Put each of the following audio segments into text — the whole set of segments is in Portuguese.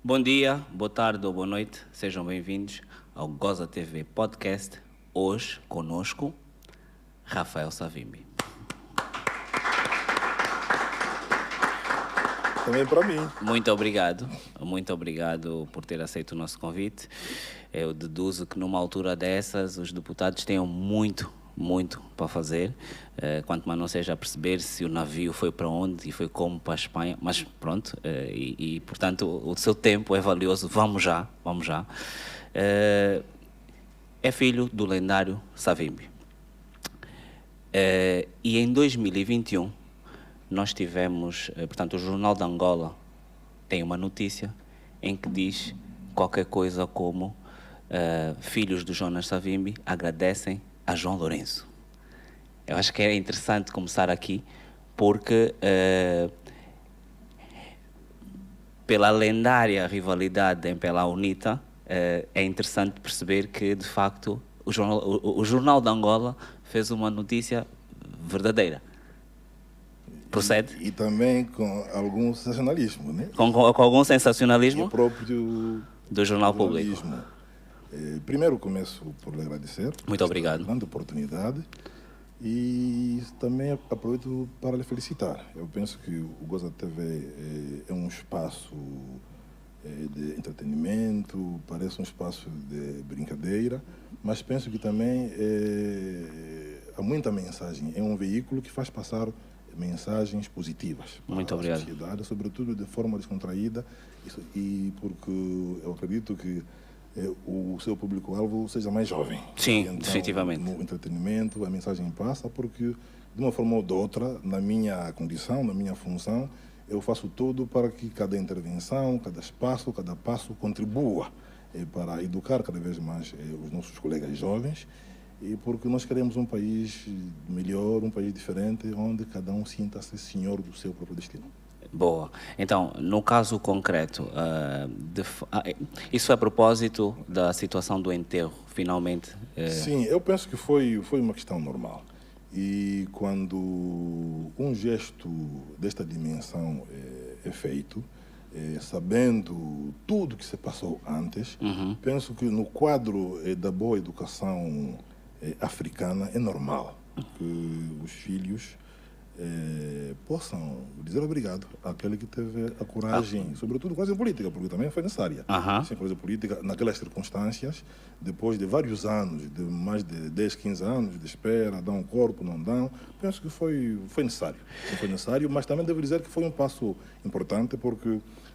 Bom dia, boa tarde ou boa noite, sejam bem-vindos ao Goza TV Podcast. Hoje, conosco, Rafael Savimbi. Também para mim. Muito obrigado por ter aceito o nosso convite. Eu deduzo que numa altura dessas os deputados tenham muito para fazer, quanto mais não seja a perceber se o navio foi para onde e foi como para a Espanha, mas pronto, portanto o seu tempo é valioso, vamos já. É filho do lendário Savimbi. E em 2021 nós tivemos, portanto, o Jornal de Angola tem uma notícia em que diz qualquer coisa como filhos do Jonas Savimbi agradecem a João Lourenço. Eu acho que é interessante começar aqui, porque pela lendária rivalidade em Pela Unita, é interessante perceber que, de facto, o Jornal de Angola fez uma notícia verdadeira. Procede? E também com algum sensacionalismo, né? Com algum sensacionalismo? O próprio do Jornal Público. Primeiro começo por lhe agradecer. Muito obrigado. Grande oportunidade. E também aproveito para lhe felicitar. Eu penso que o Goza TV é um espaço de entretenimento, parece um espaço de brincadeira, mas penso que também há muita mensagem. É um veículo que faz passar mensagens positivas para a sociedade, sobretudo de forma descontraída, e porque eu acredito que o seu público-alvo seja mais jovem. Sim, então, definitivamente. No entretenimento, a mensagem passa, porque de uma forma ou de outra, na minha condição, na minha função, eu faço tudo para que cada intervenção, cada espaço, cada passo contribua para educar cada vez mais os nossos colegas jovens, e porque nós queremos um país melhor, um país diferente, onde cada um sinta-se senhor do seu próprio destino. Boa. Então, no caso concreto, isso é a propósito da situação do enterro, finalmente? Sim, eu penso que foi uma questão normal. E quando um gesto desta dimensão é feito, sabendo tudo que se passou antes, penso que no quadro da boa educação africana é normal que os filhos possam dizer obrigado àquele que teve a coragem, sobretudo quase em política, porque também foi necessária. Sem coisa política, naquelas circunstâncias, depois de vários anos, de mais de 10, 15 anos de espera, dão um corpo, não dão, penso que foi necessário. Foi necessário, mas também devo dizer que foi um passo importante, porque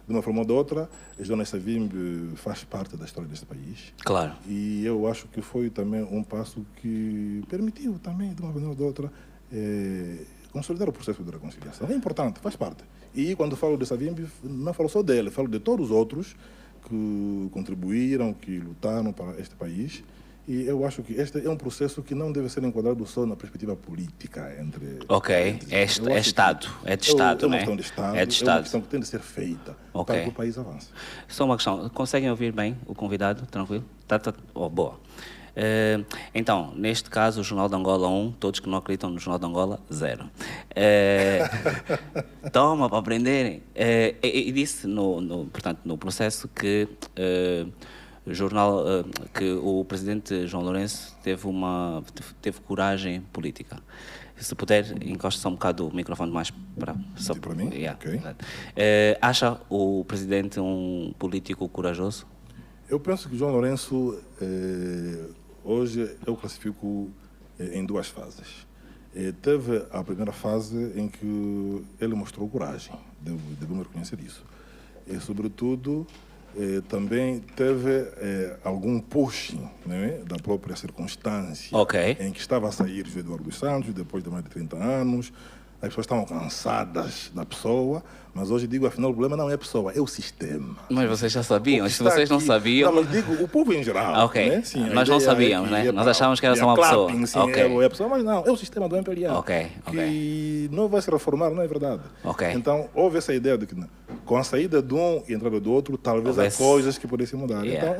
de uma forma ou de outra, Jonas Savimbi faz parte da história deste país. Claro. E eu acho que foi também um passo que permitiu também, de uma maneira ou de outra, consolidar o processo de reconciliação. É importante, faz parte. E quando falo de Savimbi, não falo só dele, falo de todos os outros que contribuíram, que lutaram para este país. E eu acho que este é um processo que não deve ser enquadrado só na perspectiva política é Estado, é de Estado, né? É uma questão de Estado, é uma questão que tem de ser feita para que o país avance. Só uma questão, conseguem ouvir bem o convidado? Tranquilo? Boa. Então, neste caso, o Jornal de Angola 1, todos que não acreditam no Jornal de Angola, 0. Toma, para aprenderem. E disse, portanto, no processo que que o presidente João Lourenço teve coragem política. Se puder, encosta só um bocado o microfone mais para mim? Yeah. Okay. Acha o presidente um político corajoso? Eu penso que João Lourenço, hoje eu classifico em duas fases. Teve a primeira fase em que ele mostrou coragem, devemos reconhecer isso. E, sobretudo, também teve algum pushing, né, da própria circunstância em que estava a sair José Eduardo dos Santos, depois de mais de 30 anos. As pessoas estavam cansadas da pessoa, mas hoje digo, afinal, o problema não é a pessoa, é o sistema. Mas vocês já sabiam, se vocês não sabiam... Não, mas digo, o povo em geral. Né? Sim, nós não sabíamos, né? Nós achávamos que era só uma pessoa. Sim, é a pessoa, mas não, é o sistema do MPLA. Que não vai se reformar, não é verdade. Então, houve essa ideia de que, com a saída de um e a entrada do outro, talvez há coisas que pudessem mudar. Então,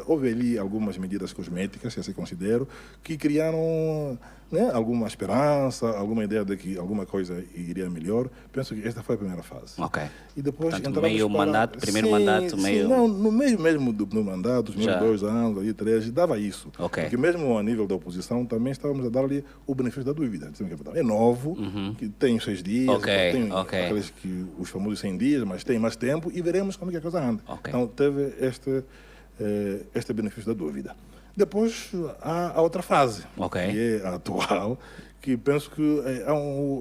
houve ali algumas medidas cosméticas, se assim considero, que criaram né, alguma esperança, alguma ideia de que alguma coisa iria melhor. Penso que esta foi a primeira fase. Ok. E depois Portanto, meio mandato, primeiro mandato, meio... Não, no meio mesmo do mandato, os meus Já. 2 anos, ali, 3, dava isso. Ok. Porque mesmo a nível da oposição também estávamos a dar-lhe o benefício da dúvida. É novo, que tem os 6 dias, Ok, tem ok. aqueles que, os famosos 100 dias, mas tem mais tempo e veremos como é que a coisa anda. Ok. Então teve este benefício da dúvida. Depois há a outra fase, Ok. que é a atual, que penso que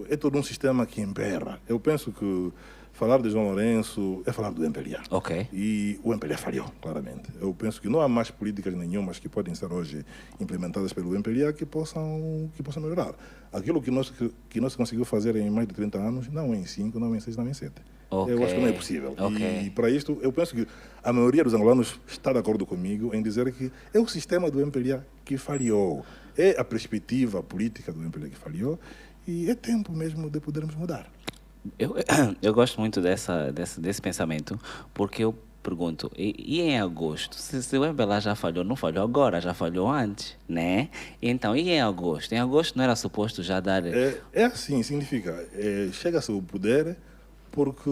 é todo um sistema que emperra. Eu penso que falar de João Lourenço é falar do MPLA. Ok. E o MPLA falhou, claramente. Eu penso que não há mais políticas nenhumas que podem ser hoje implementadas pelo MPLA que possam melhorar. Aquilo que nós conseguiu fazer em mais de 30 anos, não em 5, não em 6, não em 7. Ok. Eu acho que não é possível. Ok. E para isto, eu penso que a maioria dos angolanos está de acordo comigo em dizer que é o sistema do MPLA que falhou. É a perspectiva política do MPLA que falhou e é tempo mesmo de podermos mudar. Eu gosto muito desse pensamento, porque eu pergunto, e em agosto? Se o MPLA já falhou, não falhou agora, já falhou antes, né? Então, e em agosto? Em agosto não era suposto já dar... É assim, significa, chega-se ao poder porque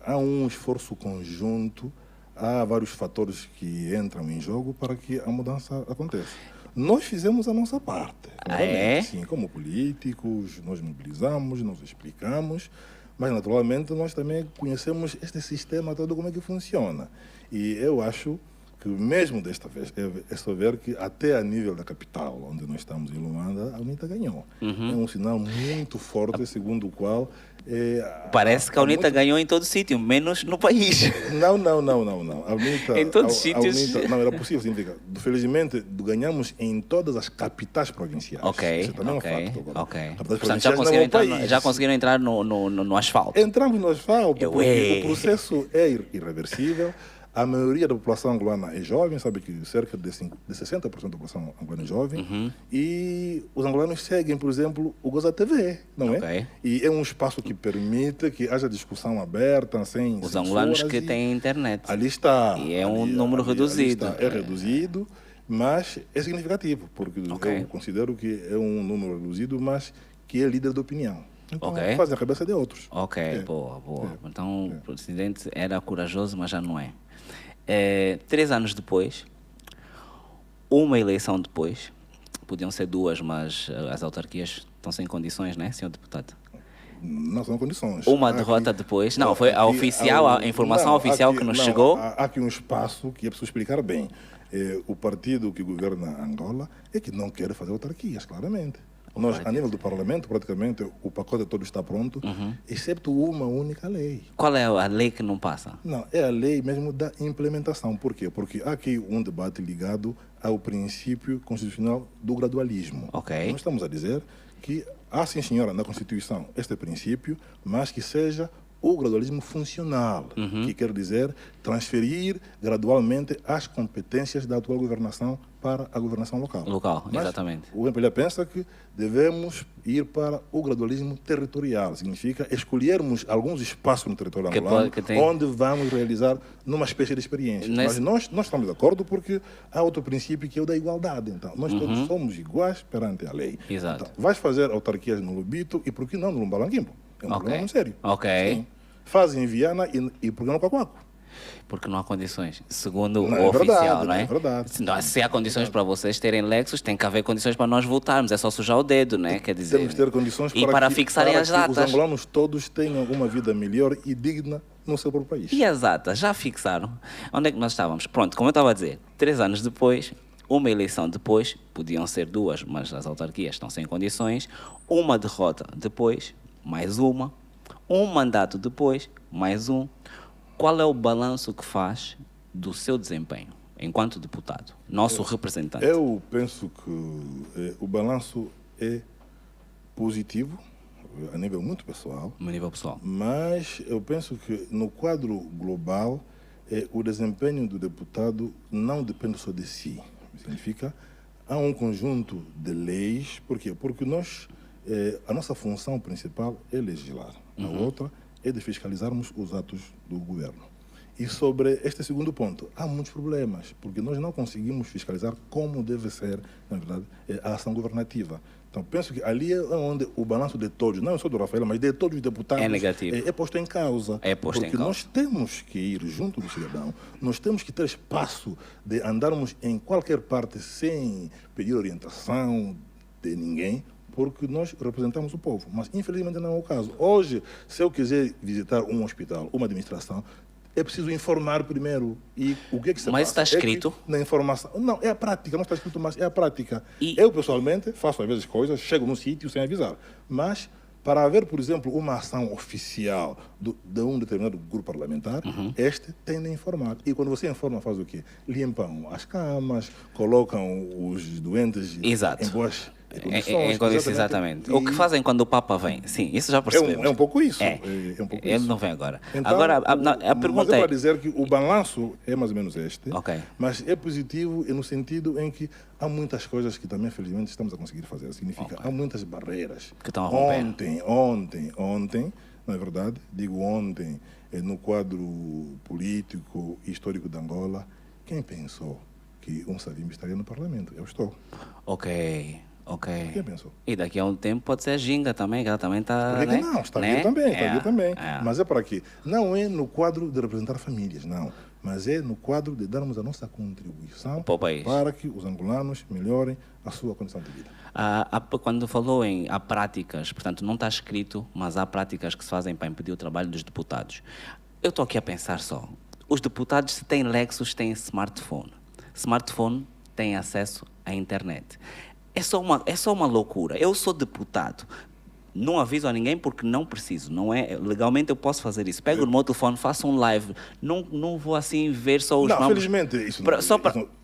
há um esforço conjunto, há vários fatores que entram em jogo para que a mudança aconteça. Nós fizemos a nossa parte. É? Sim, como políticos, nós mobilizamos, nós explicamos, mas naturalmente nós também conhecemos este sistema todo, como é que funciona. E eu acho que mesmo desta vez, é só ver que até a nível da capital, onde nós estamos em Luanda, a UNITA ganhou. É um sinal muito forte, segundo o qual... Parece que a UNITA ganhou em todo sítio, menos no país. Não. A UNITA, Em todos os sítios. UNITA, não, era possível, significa. Felizmente, ganhamos em todas as capitais provinciais. Ok, Isso também ok, é um facto. Agora. ok. Capitais Portanto, provinciais já conseguiram entrar no asfalto. Entramos no asfalto, porque Ué. o processo é irreversível. A maioria da população angolana é jovem, sabe que cerca de 60% da população angolana é jovem. E os angolanos seguem, por exemplo, o Goza TV, não Ok. é? E é um espaço que permite que haja discussão aberta, sem Os angolanos censuras, que e têm internet. ali está. E é um número reduzido. É reduzido, mas é significativo, porque Ok. eu considero que é um número reduzido, mas que é líder de opinião. Então, Ok. fazem a cabeça de outros. Ok, boa. Então, o presidente era corajoso, mas já não é. 3 anos depois, uma eleição depois, podiam ser 2, mas as autarquias estão sem condições, né, senhor deputado? Não são condições. Uma Há derrota aqui- depois. Não, foi a oficial, a informação não, oficial aqui- que nos não, chegou. Há aqui um espaço que é preciso explicar bem. O partido que governa Angola é que não quer fazer autarquias, claramente. Nós, a nível do parlamento, praticamente, o pacote todo está pronto, exceto uma única lei. Qual é a lei que não passa? Não, é a lei mesmo da implementação. Por quê? Porque há aqui um debate ligado ao princípio constitucional do gradualismo. Ok. Nós estamos a dizer que há, sim senhora, na Constituição este princípio, mas que seja o gradualismo funcional, que quer dizer transferir gradualmente as competências da atual governação para a governação local. Mas Exatamente. o MPLA pensa que devemos ir para o gradualismo territorial. Significa escolhermos alguns espaços no território angolano onde vamos realizar numa espécie de experiência. Mas nós estamos de acordo porque há outro princípio que é o da igualdade. Então, nós todos somos iguais perante a lei. Exato. Então, vais fazer autarquias no Lubito e por que não no Lumbalanguimbo? É um problema muito sério. Ok. Sim. Fazem em Viana e por que não no Coacoaco? Porque não há condições, segundo Não, o é oficial, verdade, não é? é verdade. Se há condições para vocês terem Lexus, tem que haver condições para nós votarmos, é só sujar o dedo, não é? Quer dizer, Temos que ter condições e para fixarem as que os datas. angolanos todos tenham uma vida melhor e digna no seu próprio país. E as datas, já fixaram? Onde é que nós estávamos? Pronto, como eu estava a dizer, 3 anos depois, uma eleição depois, podiam ser 2, mas as autarquias estão sem condições, uma derrota depois, mais uma, um mandato depois, mais um. Qual é o balanço que faz do seu desempenho enquanto deputado, nosso representante? Eu penso que o balanço é positivo, a nível muito pessoal. No nível pessoal. Mas eu penso que no quadro global, o desempenho do deputado não depende só de si. Significa, há um conjunto de leis. Por quê? Porque a nossa função principal é legislar. A outra é de fiscalizarmos os atos do governo. E sobre este segundo ponto, há muitos problemas, porque nós não conseguimos fiscalizar como deve ser, na verdade, a ação governativa. Então, penso que ali é onde o balanço de todos, não só do Rafael, mas de todos os deputados, É negativo. é posto em causa. É posto em porque causa. nós temos que ir junto do cidadão, nós temos que ter espaço de andarmos em qualquer parte sem pedir orientação de ninguém, porque nós representamos o povo. Mas, infelizmente, não é o caso. Hoje, se eu quiser visitar um hospital, uma administração, é preciso informar primeiro. E o que é que se Mas passa? está escrito? É que na informação... Não, é a prática. Não está escrito, mas é a prática. E- Eu, pessoalmente, faço às vezes coisas, chego num sítio sem avisar. Mas, para haver, por exemplo, uma ação oficial de um determinado grupo parlamentar, este tem de informar. E quando você informa, faz o quê? Limpam as camas, colocam os doentes Exato. em boas condições. Em condições, exatamente. O que fazem quando o Papa vem? Sim, isso já percebemos. É um pouco isso. É. É um pouco Ele isso. não vem agora. Então, Agora, a mas pergunta é é... para dizer que o balanço é mais ou menos este, Ok. mas é positivo no sentido em que há muitas coisas que também, felizmente, estamos a conseguir fazer. Significa, há muitas barreiras. Que estão a romper. Ontem, na verdade, digo ontem, no quadro político e histórico de Angola, quem pensou que um Savimbi estaria no Parlamento? Eu estou. Ok. Quem pensou? E daqui a um tempo pode ser a Ginga também, que ela também está... Por que né? não? Está Né? aqui também, está É, aqui também. é. Mas é para quê? Não é no quadro de representar famílias, não. Mas é no quadro de darmos a nossa contribuição Para o país. para que os angolanos melhorem a sua condição de vida. Quando falou em há práticas, portanto, não está escrito, mas há práticas que se fazem para impedir o trabalho dos deputados. Eu estou aqui a pensar só. Os deputados, se têm Lexus, têm smartphone. Smartphone tem acesso à internet. É só uma loucura. Eu sou deputado. Não aviso a ninguém porque não preciso. Não é, legalmente eu posso fazer isso. Pego no meu telefone, faço um live. Não vou assim ver só os Não, nomes. felizmente isso,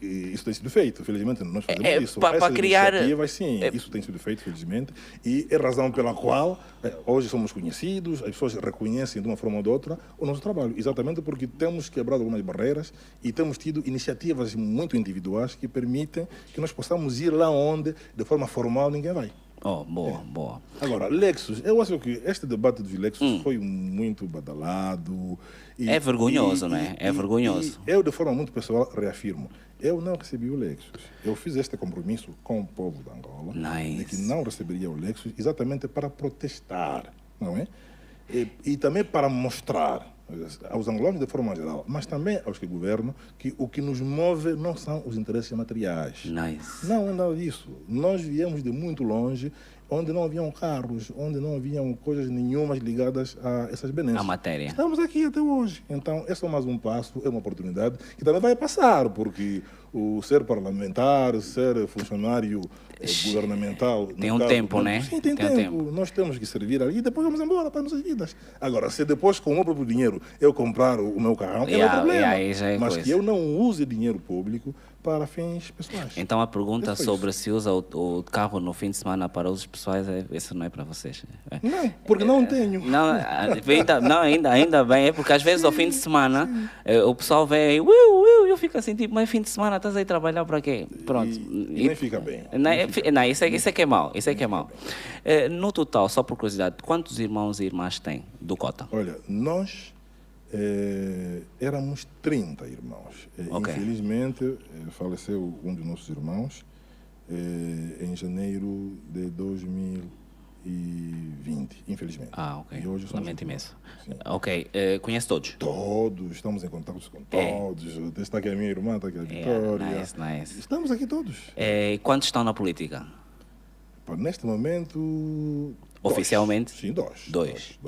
isso tem sido feito. Felizmente nós fazemos isso. para Essas criar... iniciativas, sim, isso tem sido feito, felizmente. E é a razão pela qual hoje somos conhecidos, as pessoas reconhecem de uma forma ou de outra o nosso trabalho. Exatamente porque temos quebrado algumas barreiras e temos tido iniciativas muito individuais que permitem que nós possamos ir lá onde, de forma formal, ninguém vai. Oh, boa. Agora, Lexus, eu acho que este debate dos Lexus foi muito badalado. É vergonhoso, não é? É vergonhoso. E eu, de forma muito pessoal, reafirmo, eu não recebi o Lexus. Eu fiz este compromisso com o povo de Angola, Nice. de que não receberia o Lexus exatamente para protestar, não é? E também para mostrar aos angolanos de forma geral, mas também aos que governam, que o que nos move não são os interesses materiais. Nice. Não é nada disso. Nós viemos de muito longe, onde não haviam carros, onde não haviam coisas nenhumas ligadas a essas benesses. A matéria. Estamos aqui até hoje. Então, esse é mais um passo, é uma oportunidade que também vai passar, porque o ser parlamentar, ser funcionário governamental... Tem um tempo, né? Sim, tem Tem um tempo. tempo. Nós temos que servir ali e depois vamos embora para as nossas vidas. Agora, se depois, com o meu próprio dinheiro, eu comprar o meu carrão, é meu problema. aí já é Mas coisa. que eu não use dinheiro público para fins pessoais. Então a pergunta Isso foi sobre se usa o carro no fim de semana para usos pessoais, isso não é para vocês. É. Não, porque não tenho. Não, ainda bem, é porque às vezes ao fim de semana o pessoal vem aí, eu fico assim, tipo, mas fim de semana estás aí a trabalhar para quê? Pronto. E nem fica bem. Isso é que é mau, isso é que é mau. No total, só por curiosidade, quantos irmãos e irmãs tem do Cota? Olha, nós éramos 30 irmãos. Ok. Infelizmente, faleceu um dos nossos irmãos em janeiro de 2020, infelizmente. Ok. E hoje somos Lamento imenso. Sim. Ok, conhece todos? Todos, estamos em contato com todos. Está aqui a minha irmã, está aqui a Vitória. Nice. Estamos aqui todos. Quantos estão na política? Neste momento... Oficialmente? Sim, dois. Dois.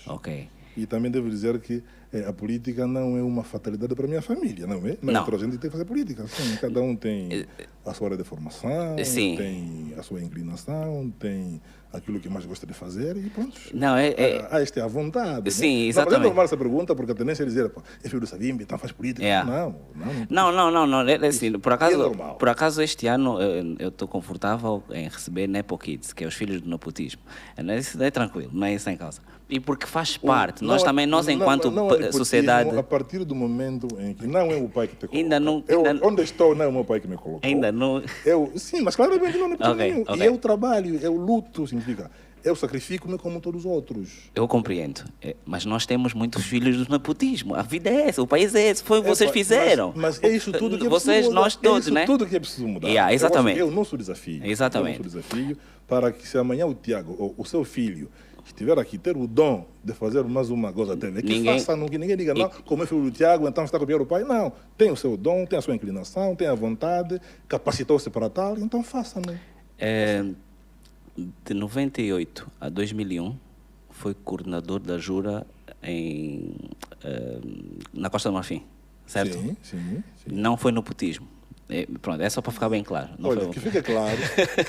Ok. E também devo dizer que a política não é uma fatalidade para a minha família, não é? Mas Não. toda a gente tem que fazer política. Sim, cada um tem a sua área de formação, Sim. tem a sua inclinação, tem aquilo que mais gosta de fazer e pronto. Não, Esta é a vontade. Sim, né? exatamente. Não é normal essa pergunta, porque a tendência é dizer, pô, é filho do Savimbi, então faz política. Yeah. Não. É assim, por normal. acaso este ano eu estou confortável em receber Nepo Kids, que é os filhos do nepotismo. Isso é tranquilo, não é isso em causa. E porque faz parte. Nós enquanto... Não é nepotismo, sociedade... a partir do momento em que não é o pai que te coloca. Ainda não... Onde estou não é o meu pai que me colocou. Ainda não... Sim, mas claramente não é nepotismo nenhum. Ok. E eu trabalho, eu luto, significa... Eu sacrifico-me como todos os outros. Eu compreendo, mas nós temos muitos filhos do nepotismo. A vida é essa, o país é esse, foi o que vocês fizeram. Mas é isso tudo que é vocês, preciso mudar. nós todos, é isso né? tudo que é preciso mudar. Exatamente. Eu não sou desafio. Exatamente. Eu não sou desafio para que se amanhã o Tiago, ou o seu filho, estiver aqui, ter o dom de fazer mais uma coisa até que faça, que ninguém diga, não, como é filho do Tiago, então está a copiar o pai. Não, tem o seu dom, tem a sua inclinação, tem a vontade, capacitou-se para tal, então faça-no. De 98 a 2001, foi coordenador da Jura na Costa do Marfim, certo? Sim. Não foi nepotismo. Pronto, é só para ficar bem claro. Olha, que fica claro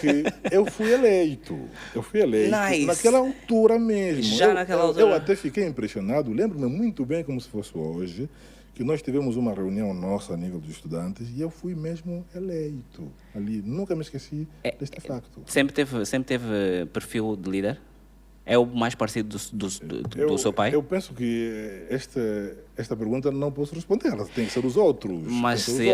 que eu fui eleito. Nice. Naquela altura mesmo. Já naquela altura. Eu até fiquei impressionado, lembro-me muito bem como se fosse hoje, que nós tivemos uma reunião nossa a nível dos estudantes e eu fui mesmo eleito ali. Nunca me esqueci deste facto. Sempre teve perfil de líder? É o mais parecido do seu pai? Eu penso que esta pergunta não posso responder. Ela tem que ser os outros. Mas se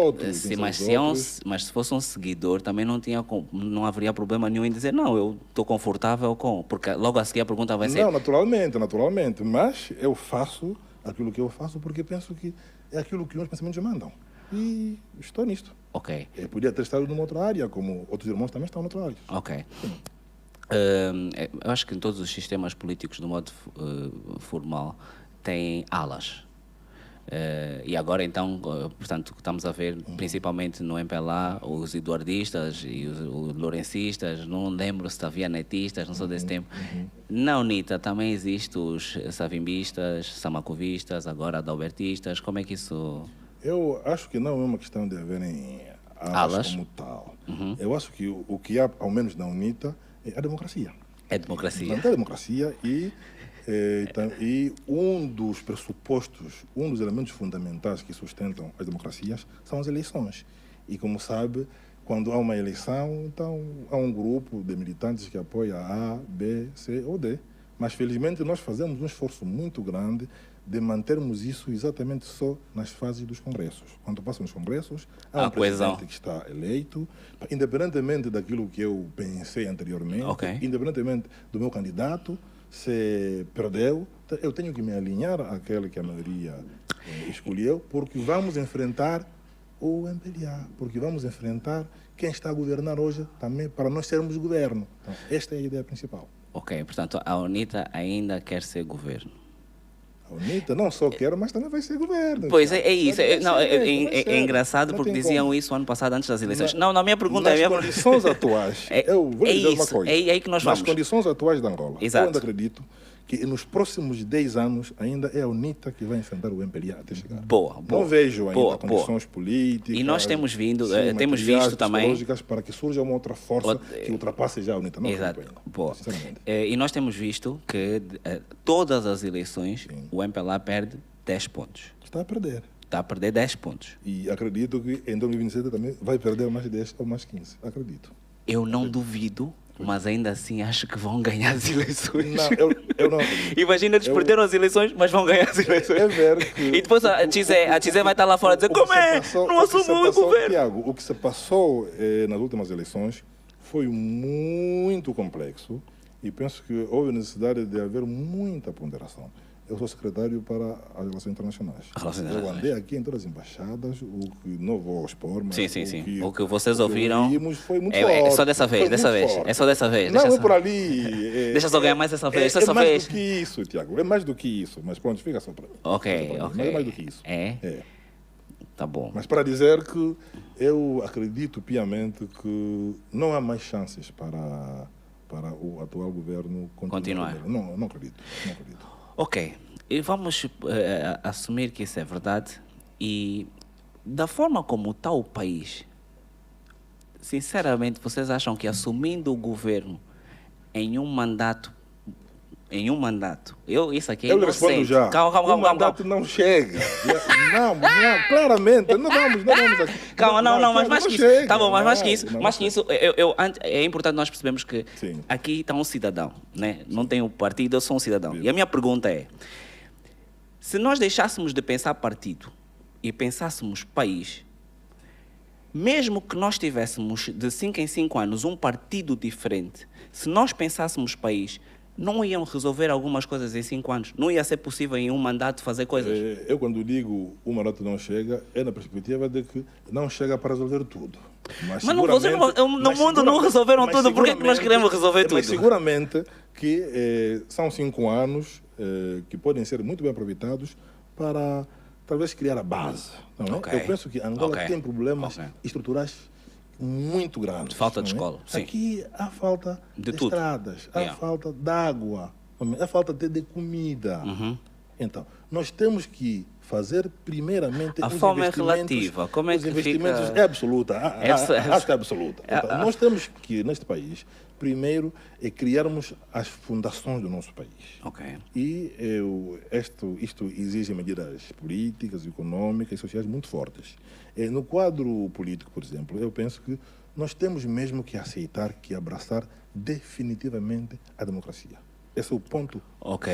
fosse um seguidor, também não haveria problema nenhum em dizer não, eu estou confortável com... Porque logo a seguir a pergunta vai ser... Não, naturalmente. Mas eu faço aquilo que eu faço porque penso que é aquilo que meus pensamentos mandam. E estou nisto. Ok. Eu podia ter estado numa outra área, como outros irmãos também estão noutra área. Ok. Eu acho que em todos os sistemas políticos, do modo formal, têm alas. E agora, então, portanto, estamos a ver, principalmente no MPLA, os eduardistas e os lourencistas, não lembro se havia netistas, não sou desse tempo. Na UNITA também existem os savimbistas, samacovistas, agora adalbertistas. Como é que isso... Eu acho que não é uma questão de haverem alas como tal. Eu acho que o que há, ao menos na UNITA, é a democracia. É democracia. É a democracia e um dos pressupostos, um dos elementos fundamentais que sustentam as democracias são as eleições. E como sabe, quando há uma eleição, então há um grupo de militantes que apoia A, B, C ou D. Mas felizmente nós fazemos um esforço muito grande de mantermos isso exatamente só nas fases dos congressos. Quando passam os congressos, há um presidente que está eleito, independentemente daquilo que eu pensei anteriormente, independentemente do meu candidato, se perdeu, eu tenho que me alinhar àquele que a maioria escolheu, porque vamos enfrentar o MPLA, porque vamos enfrentar quem está a governar hoje também, para nós sermos governo. Então, esta é a ideia principal. Ok, portanto, a UNITA ainda quer ser governo. A UNITA não só quer, mas também vai ser governo. Pois é isso. É engraçado porque diziam isso ano passado, antes das eleições. Não, na minha pergunta... Nas condições atuais, eu vou dizer uma coisa. É aí que nós vamos. Nas condições atuais de Angola, Exato. Eu ainda acredito que nos próximos 10 anos ainda é a UNITA que vai enfrentar o MPLA até chegar. Boa. Não vejo ainda condições políticas. E nós temos visto também para que surja uma outra força que ultrapasse já a UNITA. Não. Exato. Boa. E nós temos visto que todas as eleições o MPLA perde 10 pontos. Está a perder. Está a perder 10 pontos. E acredito que em 2027 também vai perder mais 10 ou mais 15. Acredito. Eu não duvido. Mas ainda assim acho que vão ganhar as eleições. Não, eu não. Imagina, eles perderam as eleições, mas vão ganhar as eleições. É ver que... E depois a Tizé vai estar lá fora a dizer como é? Não assumiu o governo. Tiago, o que se passou nas últimas eleições foi muito complexo e penso que houve necessidade de haver muita ponderação. Eu sou secretário para as relações internacionais. Eu andei aqui em todas as embaixadas, o que não vou expor, mas sim. O que vocês ouviram foi muito forte. É só dessa vez, É só dessa vez. Não, é por ali. Deixa só ganhar mais essa vez. É mais do que isso, Tiago. É mais do que isso. Mas pronto, fica só para mim. Ok. Mas é mais do que isso. É? Tá bom. Mas para dizer que eu acredito piamente que não há mais chances para o atual governo continuar. Não acredito. Ok, e vamos assumir que isso é verdade e da forma como está o país, sinceramente, vocês acham que assumindo o governo em um mandato, isso aqui eu respondo já. Calma. O mandato não chega. Não, claramente, não vamos aqui. Calma, não, mas mais que isso. Chega. Tá bom, mas mais que isso, é importante nós percebermos que aqui está um cidadão, né? Não tem um partido, eu sou um cidadão. E a minha pergunta é, Se nós deixássemos de pensar partido e pensássemos país, mesmo que nós tivéssemos de 5 em 5 anos um partido diferente, se nós pensássemos país, não iam resolver algumas coisas em 5 anos. Não ia ser possível em um mandato fazer coisas. Eu, quando digo o mandato não chega, é na perspectiva de que não chega para resolver tudo. Mas no mundo não resolveram tudo, por que nós queremos resolver tudo? Mas seguramente que são 5 anos que podem ser muito bem aproveitados para talvez criar a base. Não é? Eu penso que Angola tem problemas estruturais muito grandes. Falta de escola, sim. Aqui há falta de estradas, há falta de água, há falta de comida. Então, nós temos que fazer primeiramente a fome é relativa. Como é os que investimentos fica... é absoluta. Acho que é absoluta. Então, nós temos que, neste país, primeiro criarmos as fundações do nosso país. E isto exige medidas políticas, econômicas e sociais muito fortes. No quadro político, por exemplo, eu penso que nós temos mesmo que aceitar, que abraçar definitivamente a democracia. Esse é o ponto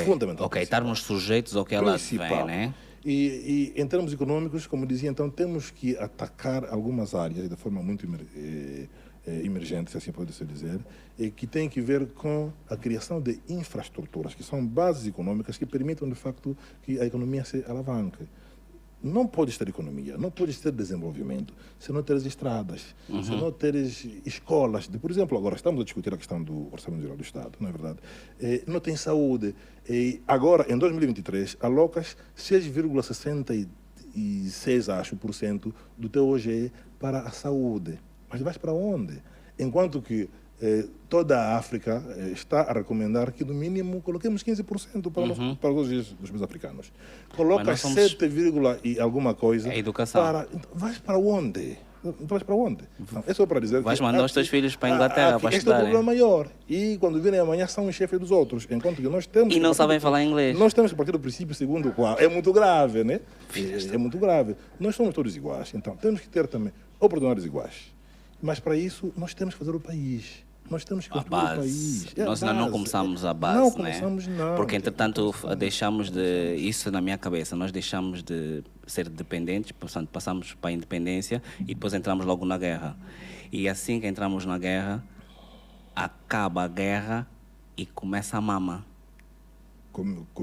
fundamental. Estarmos sujeitos ao que ela vem, né? E em termos econômicos, como dizia, então, temos que atacar algumas áreas de forma muito emergente, se assim pode-se dizer, que tem que ver com a criação de infraestruturas, que são bases econômicas que permitam, de facto, que a economia se alavanque. Não podes ter economia, não podes ter desenvolvimento se não teres estradas, se não teres escolas. Por exemplo, agora estamos a discutir a questão do Orçamento Geral do Estado, não é verdade? Não tem saúde. Agora, em 2023, alocas 6,66%, acho, do teu OGE para a saúde. Mas vais para onde? Enquanto que toda a África está a recomendar que, no mínimo, coloquemos 15% para os dos africanos. Colocas 7, e alguma coisa... É educação. Vais para onde? Vais para onde? Não, é só para dizer vais mandar os teus filhos para a Inglaterra para estudar. Este é o problema maior. E quando virem amanhã são os chefes dos outros. Enquanto que nós temos... E não sabem falar inglês. Nós temos que partir do princípio segundo o qual é muito grave, né? É muito grave. Nós somos todos iguais. Então, temos que ter também oportunidades iguais. Mas para isso, nós temos que fazer o país. Nós temos que construir o país. Nós ainda não começamos a base, não começamos, não. Porque, entretanto, deixamos de... Isso na minha cabeça. Nós deixamos de ser dependentes, portanto, passamos para a independência e depois entramos logo na guerra. E assim que entramos na guerra, acaba a guerra e começa a mama.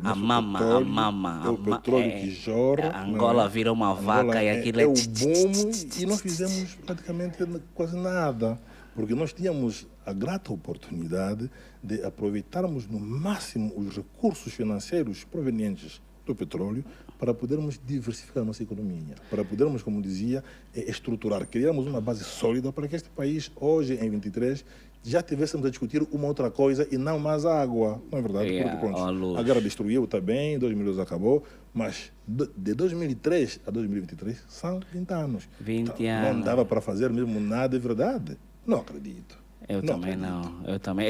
A mama. O petróleo que jorra. Angola vira uma vaca e aquilo é o boom e não fizemos praticamente quase nada. Porque nós tínhamos a grata oportunidade de aproveitarmos no máximo os recursos financeiros provenientes do petróleo para podermos diversificar a nossa economia, para podermos, como dizia, estruturar, criarmos uma base sólida para que este país, hoje, em 23, já tivéssemos a discutir uma outra coisa e não mais água, não é verdade? Porque, pronto, a guerra destruiu também, 2012 acabou, mas de 2003 a 2023 são 20 anos. 20 então, anos. Não dava para fazer mesmo nada, é verdade. Não acredito. Eu também não.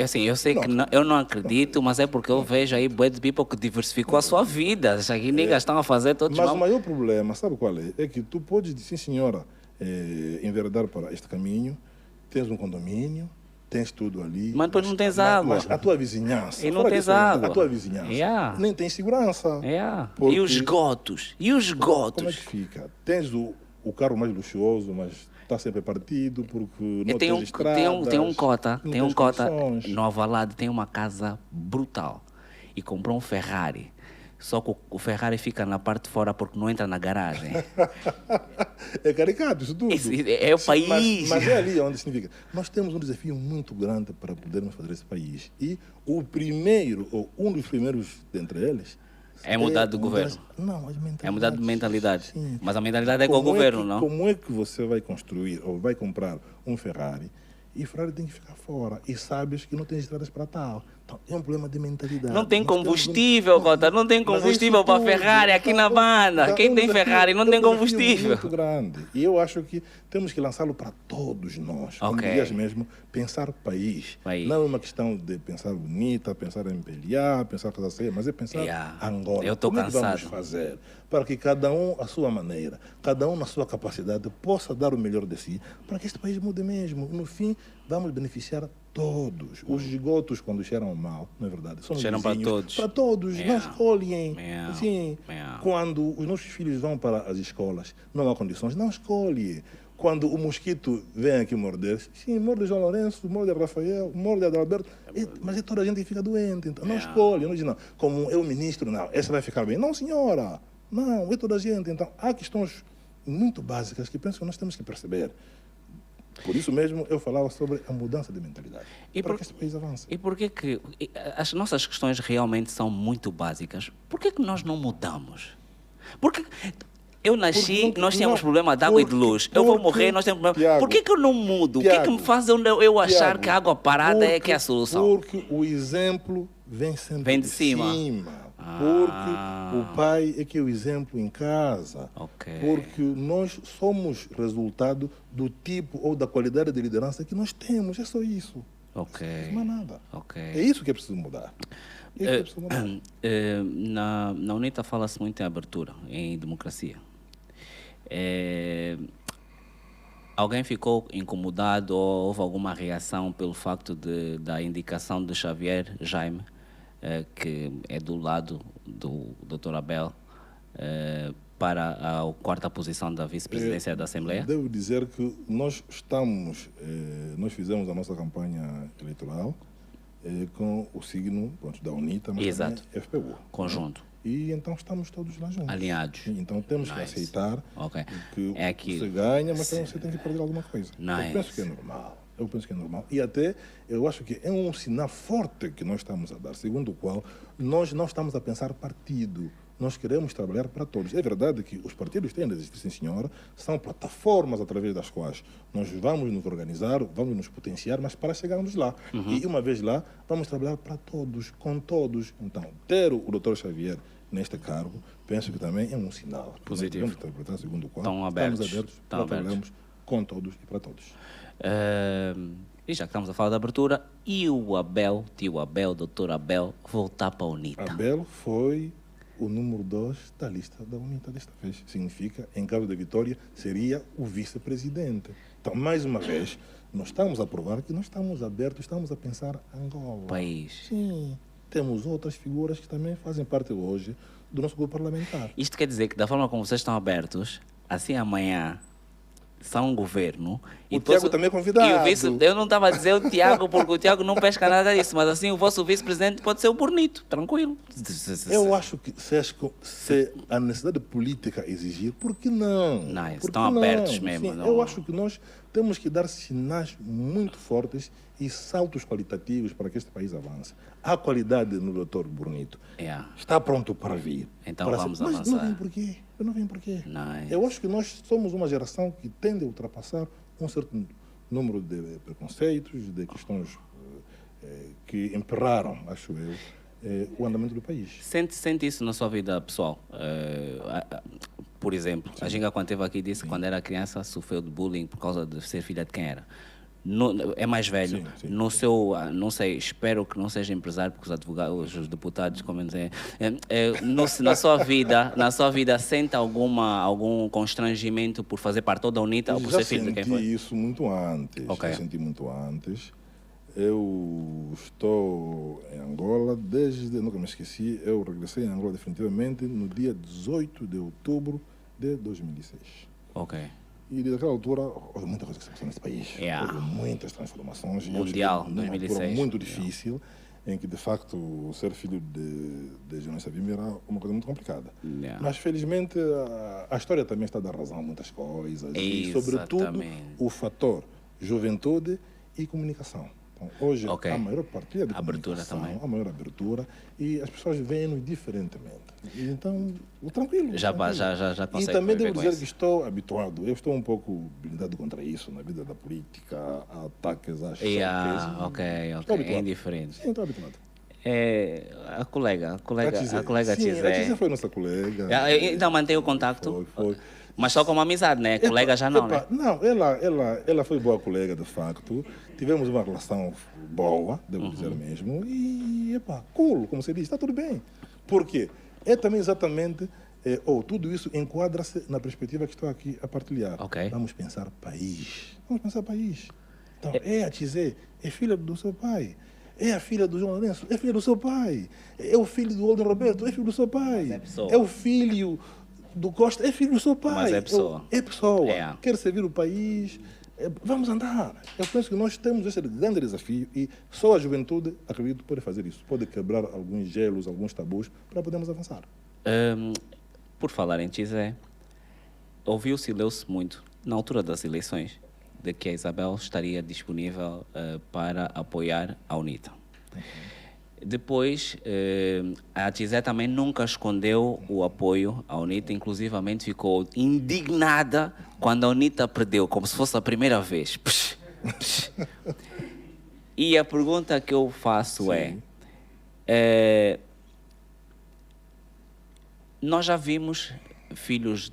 Assim, eu sei que eu não acredito, mas é porque eu vejo aí bué de people que diversificou a sua vida. Aqui nem estão a fazer todos. Mas o maior problema, sabe qual é? É que tu podes, sim senhora, enveredar para este caminho, tens um condomínio, tens tudo ali. Mas depois não tens água. Mas a tua vizinhança. E não tens água. A tua vizinhança nem tem segurança. E os esgotos? Como é que fica? Tens o carro mais luxuoso, mas está sempre partido porque não tem estradas. Tem um cota no Alvalade, tem uma casa brutal e comprou um Ferrari. Só que o Ferrari fica na parte de fora porque não entra na garagem. É caricato isso tudo. É o país. Mas é ali onde significa. Nós temos um desafio muito grande para podermos fazer esse país. E o primeiro, ou um dos primeiros dentre eles, é mudar de governo. Não, as mentalidades. É mudar de mentalidade. Sim. Mas a mentalidade é com o governo, não? Como é que você vai construir ou vai comprar um Ferrari e o Ferrari tem que ficar fora e sabes que não tem estradas para tal? Então, é um problema de mentalidade. Não tem combustível, Cota. Não tem combustível para Ferrari aqui na banda. Quem tem Ferrari não tem combustível. É muito grande. E eu acho que temos que lançá-lo para todos nós. Como dizias mesmo, pensar país. Não é uma questão de pensar bonita, pensar em PLA, pensar coisa séria, mas é pensar Angola. Eu estou cansado. Como é que vamos fazer para que cada um, à sua maneira, cada um na sua capacidade, possa dar o melhor de si, para que este país mude mesmo. No fim, vamos beneficiar todos. Os esgotos, quando cheiram mal, não é verdade? São Cheiram para todos. Para todos, não escolhem. Sim. Yeah. Quando os nossos filhos vão para as escolas, não há condições, não escolhe. Quando o mosquito vem aqui morder, sim, morde João Lourenço, morde Rafael, morde Adalberto, mas toda a gente fica doente. Então, não escolhe, não diz não. Como é o ministro, não, essa vai ficar bem. Não, senhora, não, é toda a gente. Então, há questões muito básicas que penso que nós temos que perceber. Por isso mesmo eu falava sobre a mudança de mentalidade, para que este país avance. E por que as nossas questões realmente são muito básicas? Por que nós não mudamos? Porque eu nasci, nós temos problema de água e de luz. Eu vou morrer, nós temos problema. Tiago, por que eu não mudo? O que é que me faz eu achar que a água parada é que é a solução? Porque o exemplo vem sempre vem de cima. Porque o pai é que é o exemplo em casa. Porque nós somos resultado do tipo ou da qualidade de liderança que nós temos. É só isso. Não é nada. É isso que é preciso mudar. Na UNITA fala-se muito em abertura, em democracia. Alguém ficou incomodado ou houve alguma reação pelo facto da indicação de Xavier Jaime, que é do lado do Dr. Abel, para a quarta posição da vice-presidência da Assembleia? Devo dizer que nós fizemos a nossa campanha eleitoral com o signo da UNITA, mas também FPU. Conjunto. E então estamos todos lá juntos. Alinhados. Então temos que aceitar que você ganha, mas também você tem que perder alguma coisa. Eu penso que é normal. E até eu acho que é um sinal forte que nós estamos a dar, segundo o qual nós não estamos a pensar partido. Nós queremos trabalhar para todos. É verdade que os partidos têm de existir, sim senhora, são plataformas através das quais nós vamos nos organizar, vamos nos potenciar, mas para chegarmos lá. E uma vez lá, vamos trabalhar para todos, com todos. Então, ter o Dr. Xavier neste cargo, penso que também é um sinal positivo. Vamos interpretar segundo o qual estamos abertos para trabalharmos com todos e para todos. E já que estamos a falar da abertura, e o Abel, tio Abel, doutor Abel, voltar para a UNITA? Abel foi o número 2 da lista da UNITA desta vez. Significa, em caso de vitória, seria o vice-presidente. Então, mais uma vez, nós estamos a provar que nós estamos abertos, estamos a pensar Angola. País. Sim. Temos outras figuras que também fazem parte hoje do nosso grupo parlamentar. Isto quer dizer que, da forma como vocês estão abertos, assim amanhã são um governo. O Tiago também é convidado. Eu não estava a dizer o Tiago, porque o Tiago não pesca nada disso, mas assim o vosso vice-presidente pode ser o Bonito, tranquilo. Eu acho que se a necessidade política exigir, por que não? Estão abertos mesmo. Sim, eu acho que nós temos que dar sinais muito fortes e saltos qualitativos para que este país avance. A qualidade no Dr. Bonito está pronto para vir. Então vamos avançar. Mas não vem por quê? Eu acho que nós somos uma geração que tende a ultrapassar um certo número de preconceitos, de questões que emperraram, acho eu, o andamento do país. Sente isso na sua vida pessoal? Por exemplo, a Ginga, quando esteve aqui, disse que quando era criança sofreu de bullying por causa de ser filha de quem era. É mais velho. Sim. No seu, não sei, espero que não seja empresário, porque os advogados, os deputados, como dizer, na sua vida sente algum constrangimento por fazer parte da UNITA ou por ser filho de quem foi? Eu senti isso muito antes. Eu senti muito antes. Eu estou em Angola nunca me esqueci, eu regressei em Angola definitivamente no dia 18 de outubro de 2006. E daquela altura, houve muita coisa que se passou nesse país. Houve muitas transformações. Mundial, numa 2006. altura muito difícil, em que, de facto, ser filho de João Savimbi era uma coisa muito complicada. Mas, felizmente, a história também está a dar razão a muitas coisas. E, sobretudo, o fator juventude e comunicação. Então, hoje, a maior partilha de comunicação, a maior abertura, e as pessoas veem-nos diferentemente. Então, tranquilo. Já consegue. E também devo dizer que estou habituado, eu estou um pouco blindado contra isso na vida da política, a ataques, a choques. É indiferente. Sim, estou habituado. A colega Tizé. A Tizé foi nossa colega. Ainda mantém o contacto? Foi. Mas só como amizade, né? Colega já não, né? Não, ela foi boa colega, de facto. Tivemos uma relação boa, devo dizer mesmo. E, cool, como você diz, está tudo bem. Por quê? É também exatamente, tudo isso enquadra-se na perspectiva que estou aqui a partilhar. Vamos pensar país. Então, é a Tizé, é filha do seu pai. É a filha do João Lourenço, é filha do seu pai. É o filho do Olden Roberto, é filho do seu pai. É o filho do Costa, é filho do seu pai. Mas é pessoa. É pessoa. É. Quer servir o país. Vamos andar. Eu penso que nós temos esse grande desafio e só a juventude, acredito, pode fazer isso. Pode quebrar alguns gelos, alguns tabus para podermos avançar. Por falar em Tizé, ouviu-se e leu-se muito, na altura das eleições, de que a Isabel estaria disponível para apoiar a UNITA. Depois, a Tizé também nunca escondeu o apoio à UNITA, inclusivamente ficou indignada quando a UNITA perdeu, como se fosse a primeira vez. E a pergunta que eu faço é, nós já vimos filhos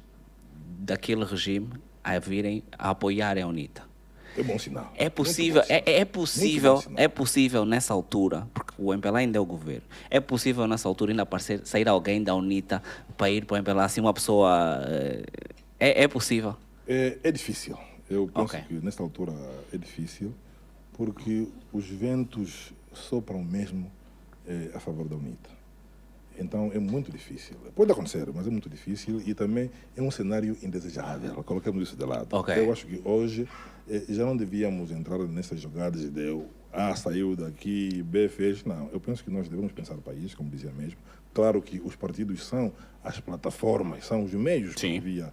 daquele regime a virem a apoiar a UNITA. É bom sinal. É possível, é possível nessa altura, porque o MPLA ainda é o governo, é possível nessa altura ainda sair alguém da UNITA para ir para o MPLA, assim uma pessoa, é possível? É difícil. Eu penso que nessa altura é difícil, porque os ventos sopram mesmo a favor da UNITA. Então é muito difícil. Pode acontecer, mas é muito difícil e também é um cenário indesejável. Colocamos isso de lado. Eu acho que hoje já não devíamos entrar nessas jogadas de A saiu daqui, B fez. Não, eu penso que nós devemos pensar no país, como dizia mesmo. Claro que os partidos são as plataformas, são os meios por via,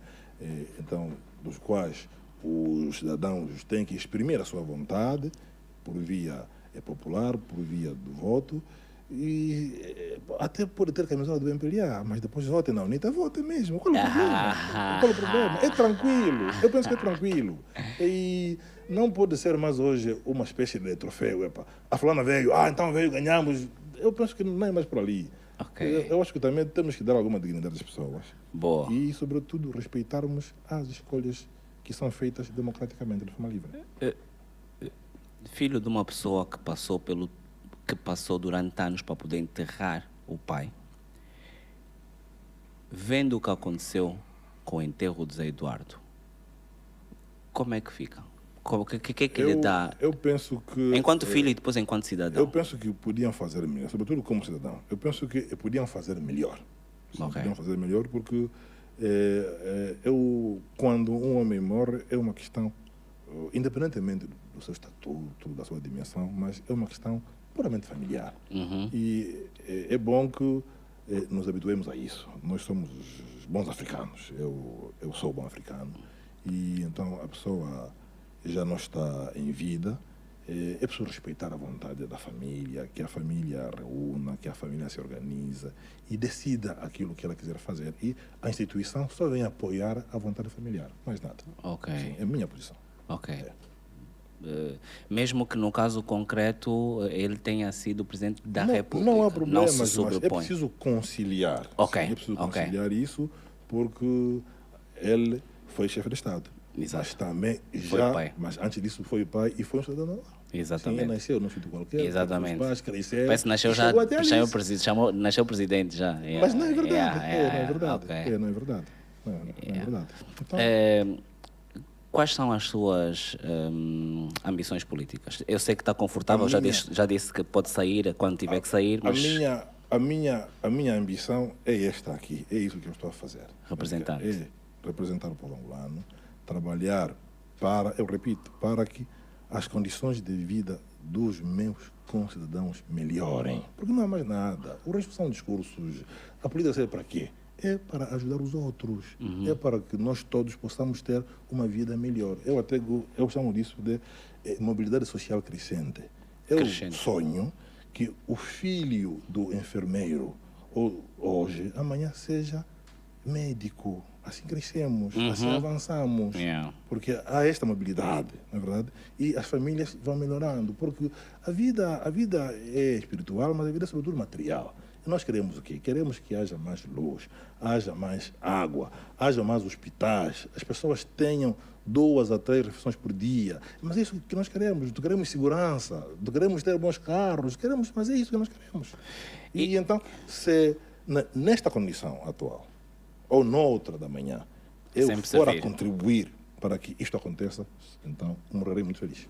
então, dos quais os cidadãos têm que exprimir a sua vontade por via popular, por via do voto. E até pode ter camisola do MPLA, mas depois votem na UNITA, votem mesmo. Qual é o problema? Qual é o problema? É tranquilo, eu penso que é tranquilo. E não pode ser mais hoje uma espécie de troféu. A fulana veio, então veio, ganhamos. Eu penso que não é mais por ali. Eu acho que também temos que dar alguma dignidade às pessoas. Boa. E, sobretudo, respeitarmos as escolhas que são feitas democraticamente de forma livre. Filho de uma pessoa que passou durante anos para poder enterrar o pai, vendo o que aconteceu com o enterro de Zé Eduardo, como é que fica? O que é que lhe dá? Eu penso que... Enquanto filho e depois enquanto cidadão. Eu penso que podiam fazer melhor, sobretudo como cidadão. Eu penso que podiam fazer melhor. Podiam fazer melhor porque quando um homem morre, é uma questão, independentemente do seu estatuto, da sua dimensão, mas é uma questão puramente familiar. E é bom que nos habituemos a isso. Nós somos bons africanos. Eu sou bom africano. E então a pessoa já não está em vida. É preciso respeitar a vontade da família, que a família reúna, que a família se organiza e decida aquilo que ela quiser fazer. E a instituição só vem apoiar a vontade familiar, mais nada. Sim, é a minha posição. Mesmo que no caso concreto ele tenha sido presidente da República. Não há problema, não se mas sobrepõe. é preciso conciliar. É preciso conciliar isso porque ele foi chefe de Estado. Exato. Mas também foi já, pai. mas antes disso foi o pai e foi um cidadão normal. Exatamente. Sim, nasceu num sítio qualquer. Exatamente. Os pais cresceram. Parece que nasceu nasceu presidente já. Mas não é verdade. Não é verdade. Não é verdade. Não é verdade. Então, quais são as suas ambições políticas? Eu sei que está confortável, já disse que pode sair quando tiver que sair, mas... A minha ambição é esta aqui, é isso que eu estou a fazer. Representar. Representar o povo angolano, trabalhar eu repito, para que as condições de vida dos meus concidadãos melhorem. Porque não há mais nada. O resto são discursos. A política serve para quê? É para ajudar os outros. É para que nós todos possamos ter uma vida melhor. Eu chamo disso de mobilidade social crescente. Eu sonho que o filho do enfermeiro hoje, amanhã seja médico. Assim crescemos, assim avançamos. Porque há esta mobilidade, não é verdade? E as famílias vão melhorando. Porque a vida é espiritual, mas a vida é sobretudo material. E nós queremos o quê? Queremos que haja mais luz, haja mais água, haja mais hospitais, as pessoas tenham 2 a 3 refeições por dia. Mas é isso que nós queremos. Queremos segurança, queremos ter bons carros, mas é isso que nós queremos. E então, se nesta condição atual, ou noutra da manhã, eu for a contribuir para que isto aconteça, então morrerei muito feliz.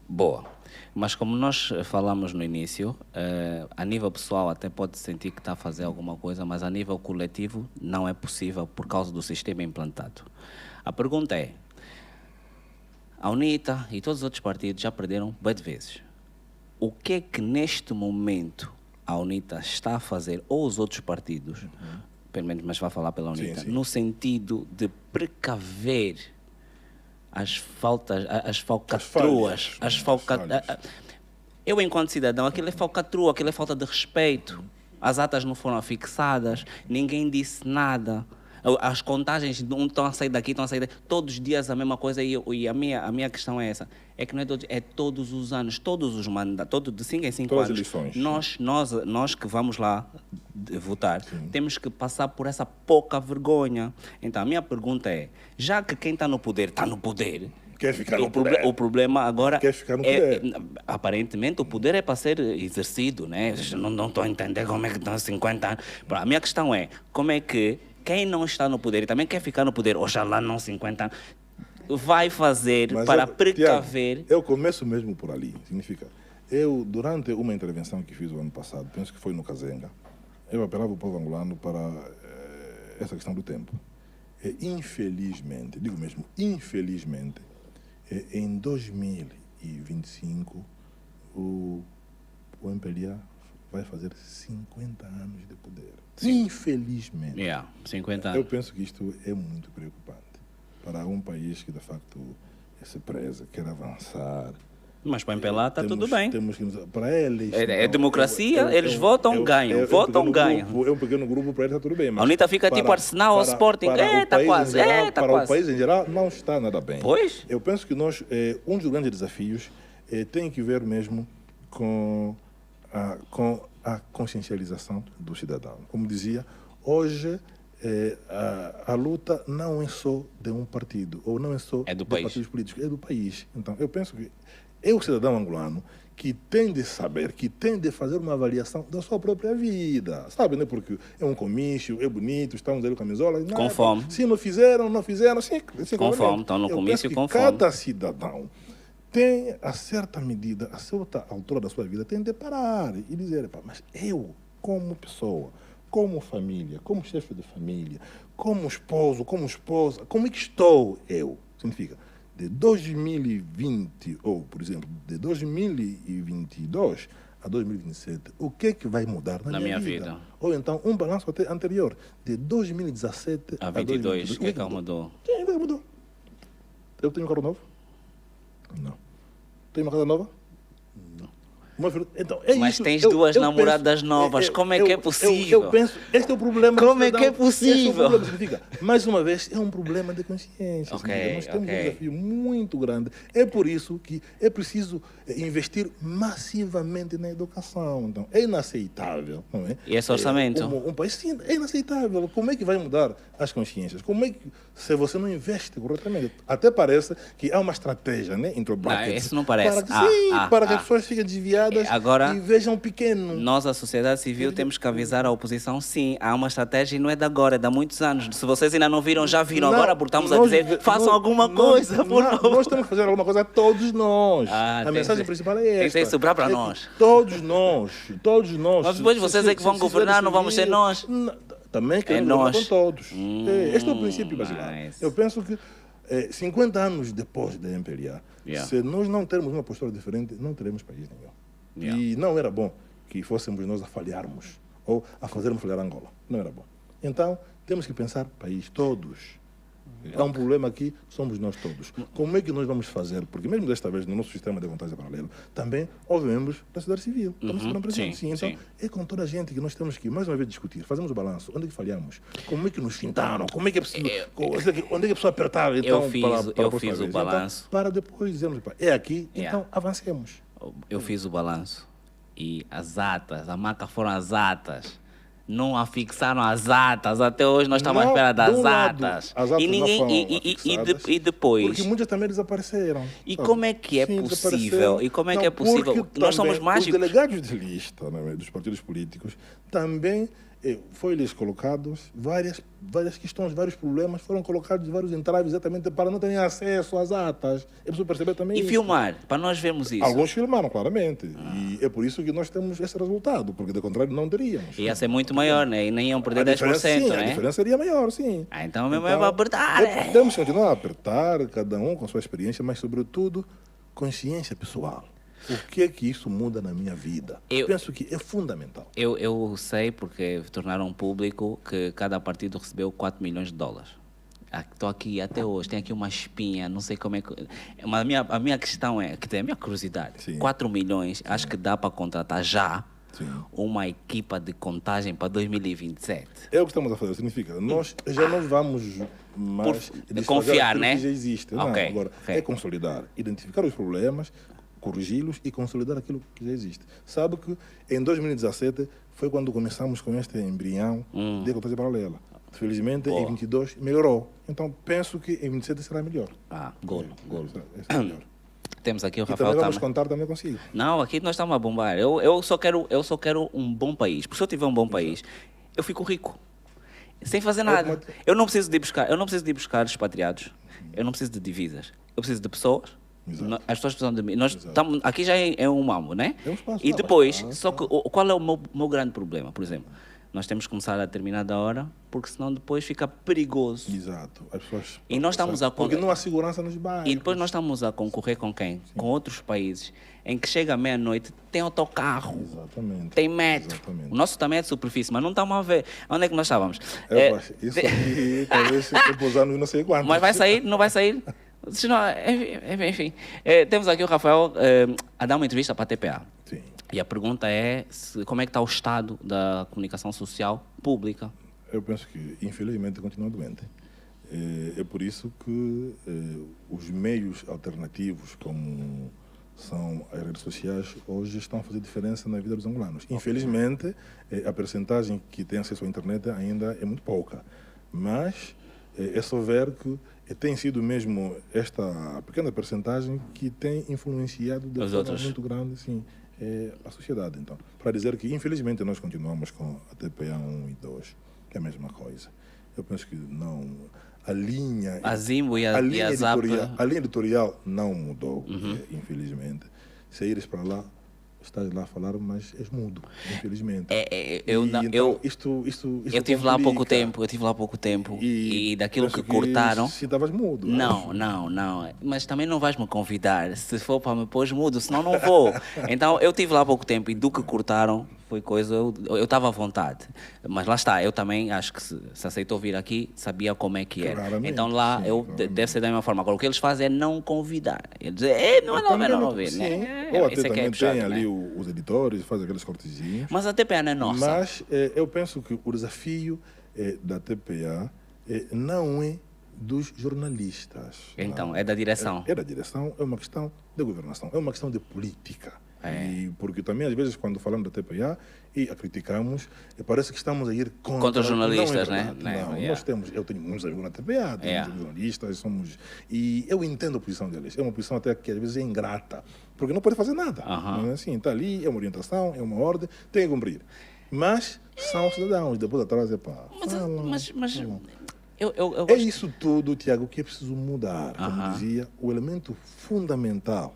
Boa. Mas como nós falamos no início, a nível pessoal até pode sentir que está a fazer alguma coisa, mas a nível coletivo não é possível por causa do sistema implantado. A pergunta é, a UNITA e todos os outros partidos já perderam bué de vezes. O que é que neste momento a UNITA está a fazer, ou os outros partidos, pelo menos, mas vai falar pela UNITA, no sentido de precaver as falcatruas, eu, enquanto cidadão, aquilo é falcatrua, aquilo é falta de respeito. As atas não foram fixadas, ninguém disse nada. As contagens estão a sair daqui, estão a sair daqui. Todos os dias a mesma coisa. E a minha questão é essa. É que não é todos os anos, todos os mandatos, de 5 em 5 anos. Eleições. Nós que vamos lá votar, temos que passar por essa pouca vergonha. Então, a minha pergunta é, já que quem está no poder, quer ficar no poder. O problema agora quer ficar no poder. Aparentemente, o poder é para ser exercido, né? Não estou a entender como é que estão 50 anos. A minha questão é, como é que quem não está no poder e também quer ficar no poder, oxalá não 50 anos, vai fazer para precaver... Tiago, eu começo mesmo por ali. Significa, durante uma intervenção que fiz o ano passado, penso que foi no Kazenga, eu apelava o povo angolano para essa questão do tempo. Infelizmente, digo mesmo, infelizmente, em 2025, o MPLA vai fazer 50 anos de poder. Sim. Infelizmente. 50 anos. Eu penso que isto é muito preocupante para um país que, de facto, se preza, quer avançar. Mas para o MPLA está tudo bem. Para eles... É democracia, eles votam, ganham. Votam, ganham. É um pequeno grupo, para eles está tudo bem. A UNITA fica tipo Arsenal ou Sporting. Está quase. Para o país em geral, não está nada bem. Pois? Eu penso que nós, um dos grandes desafios tem que ver mesmo com a consciencialização do cidadão. Como dizia, hoje a luta não é só de um partido, ou não é só de partidos políticos, é do país. Então, eu penso que é o cidadão angolano que tem de saber, que tem de fazer uma avaliação da sua própria vida. Sabe, né? Porque é um comício, é bonito, estamos ali com camisola. Com fome. Se não fizeram, sim. Com fome, estão no comício com fome. Cada cidadão tem, a certa medida, a certa altura da sua vida, tem de parar e dizer, mas eu, como pessoa, como família, como chefe de família, como esposo, como esposa, como é que estou eu? Significa, de 2020, ou, por exemplo, de 2022 a 2027, o que é que vai mudar na minha vida? Ou então, um balanço anterior, de 2017 a 2022, o que é que mudou? Sim, o que mudou? Eu tenho um carro novo? Não. Tem uma casa nova? Não. Então, mas isso. Tens duas namoradas novas, como é que é possível? Eu penso, este é o problema. Como é que é possível? Mais uma vez, é um problema de consciência. Nós temos um desafio muito grande. É por isso que é preciso investir massivamente na educação. Então, é inaceitável, não é? E esse orçamento? Um país, sim, é inaceitável. Como é que vai mudar as consciências? Como é que, se você não investe corretamente? Até parece que há uma estratégia, né? Entre brackets, isso não parece. Para que as pessoas fiquem desviadas agora, e vejam pequeno. Nós, a sociedade civil, temos que avisar a oposição, sim, há uma estratégia e não é de agora, é de há muitos anos. Se vocês ainda não viram, já viram. Agora, porque estamos a dizer, façam alguma coisa. Nós temos que fazer alguma coisa, todos nós. A mensagem principal é esta. Tem que sobrar para nós. Todos nós. Mas depois vocês é que vão governar, não vamos ser nós. Também queremos governar com todos. Este é o princípio basilar. Eu penso que 50 anos depois da MPLA, se nós não termos uma postura diferente, não teremos país nenhum. E não era bom que fôssemos nós a falharmos ou a fazermos falhar Angola. Não era bom. Então, temos que pensar país, todos. Há um problema aqui, somos nós todos. Como é que nós vamos fazer? Porque mesmo desta vez, no nosso sistema de vantagem paralelo, também houve membros da sociedade civil. Então, é com toda a gente que nós temos que, mais uma vez, discutir. Fazemos o balanço. Onde é que falhamos? Como é que nos fintaram? Como é que é possível? Onde é que a pessoa apertava? Então, eu fiz o balanço. Então, para depois dizermos, é aqui, então avancemos. Eu fiz o balanço. E as atas, a marca foram as atas. Não afixaram as atas. Até hoje nós estamos à espera das atas. E ninguém e depois. Porque muitas também desapareceram. E como é que é possível? E como é que é possível? Nós somos mágicos. Os delegados de lista, né, dos partidos políticos também foi-lhes colocados várias questões, vários problemas, foram colocados vários entraves exatamente para não terem acesso às atas. É preciso perceber também E isso. filmar, para nós vermos isso. Alguns filmaram, claramente. E é por isso que nós temos esse resultado, porque, de contrário, não teríamos. Ia ser muito maior, né? E nem iam perder A diferença, 10%, sim, né? a diferença seria maior, sim. Então, mesmo é para apertar, né? Temos que continuar a apertar, cada um com sua experiência, mas, sobretudo, consciência pessoal. O que é que isso muda na minha vida? Penso que é fundamental. Eu sei, porque tornaram público que cada partido recebeu 4 milhões de dólares. Estou aqui até hoje, tem aqui uma espinha, não sei como é que... A minha questão é, que tem a minha curiosidade, Sim. 4 milhões, acho que dá para contratar já uma equipa de contagem para 2027. É o que estamos a fazer, significa, nós já não vamos mais confiar, né? que já existe. Não, Ok, agora, ok. é consolidar, identificar os problemas, corrigi-los e consolidar aquilo que já existe. Sabe que em 2017 foi quando começamos com este embrião de contagem paralela. Felizmente, em 22 melhorou. Então, penso que em 27 será melhor. Golo. Será melhor. Temos aqui o E Rafael também vamos também. contar também consigo. Não, aqui nós estamos a bombar. Eu só quero um bom país. Porque se eu tiver um bom país, eu fico rico. Sem fazer nada. Eu não preciso de ir buscar expatriados. Eu não preciso de divisas. Eu preciso de pessoas. Exato. As pessoas precisam de mim. Nós estamos, aqui já é um mambo, né? É um espaço, E tá, depois, mas- só que qual é o meu grande problema? Por exemplo, nós temos que começar a determinada hora, porque senão depois fica perigoso. Exato. As pessoas, E nós estamos a porque não há segurança nos bairros. E depois nós estamos a concorrer com quem? Com outros países, em que chega à meia-noite, tem autocarro, Exatamente. tem metro. Exatamente. O nosso também é de superfície, mas não estamos a ver. Onde é que nós estávamos? Isso aqui, talvez, depois anos não sei quantos. Mas vai sair? Não vai sair? Senão, enfim. Temos aqui o Rafael a dar uma entrevista para a TPA. Sim. E a pergunta é como é que está o estado da comunicação social pública? Eu penso que, infelizmente, continua doente. É por isso que os meios alternativos, como são as redes sociais, hoje estão a fazer diferença na vida dos angolanos. Infelizmente, a percentagem que tem acesso à internet ainda é muito pouca. Mas é só ver que tem sido mesmo esta pequena percentagem que tem influenciado de forma muito grande, sim, a sociedade. Então, para dizer que, infelizmente, nós continuamos com a TPA 1 e 2, que é a mesma coisa. Eu penso que não... A linha... A Zimbo e a Zap... A linha editorial não mudou, infelizmente. Se ires para lá, estás lá a falar, mas és mudo, infelizmente. Eu estive lá há pouco tempo, e daquilo que cortaram... Se estavas mudo. Não. Mas também não vais me convidar se for para me pôr mudo, senão não vou. Então, eu estive lá há pouco tempo e do que cortaram foi coisa... Eu estava à vontade. Mas lá está, eu também acho que se aceitou vir aqui, sabia como é que era. Claramente, então lá, sim, deve ser da mesma forma. Agora, o que eles fazem é não convidar. Eles dizem, não ouvir, sim. né? Ou até Isso é que também é puxado, tem né? ali os editores, fazem aqueles cortezinhos. Mas a TPA não é nossa. Mas eu penso que o desafio da TPA não é dos jornalistas. Então, não. é da direção. É da direção, é uma questão de governação, é uma questão de política. E porque também, às vezes, quando falamos da TPA e a criticamos, parece que estamos a ir contra os jornalistas, não é né? verdade. Não, nós eu tenho muitos amigos na TPA, temos jornalistas, e eu entendo a posição deles. É uma posição até que às vezes é ingrata, porque não pode fazer nada. Não é assim, está ali, é uma orientação, é uma ordem, tem que cumprir. Mas são cidadãos, depois atrás é pá. É isso tudo, Tiago, que é preciso mudar. Como dizia, o elemento fundamental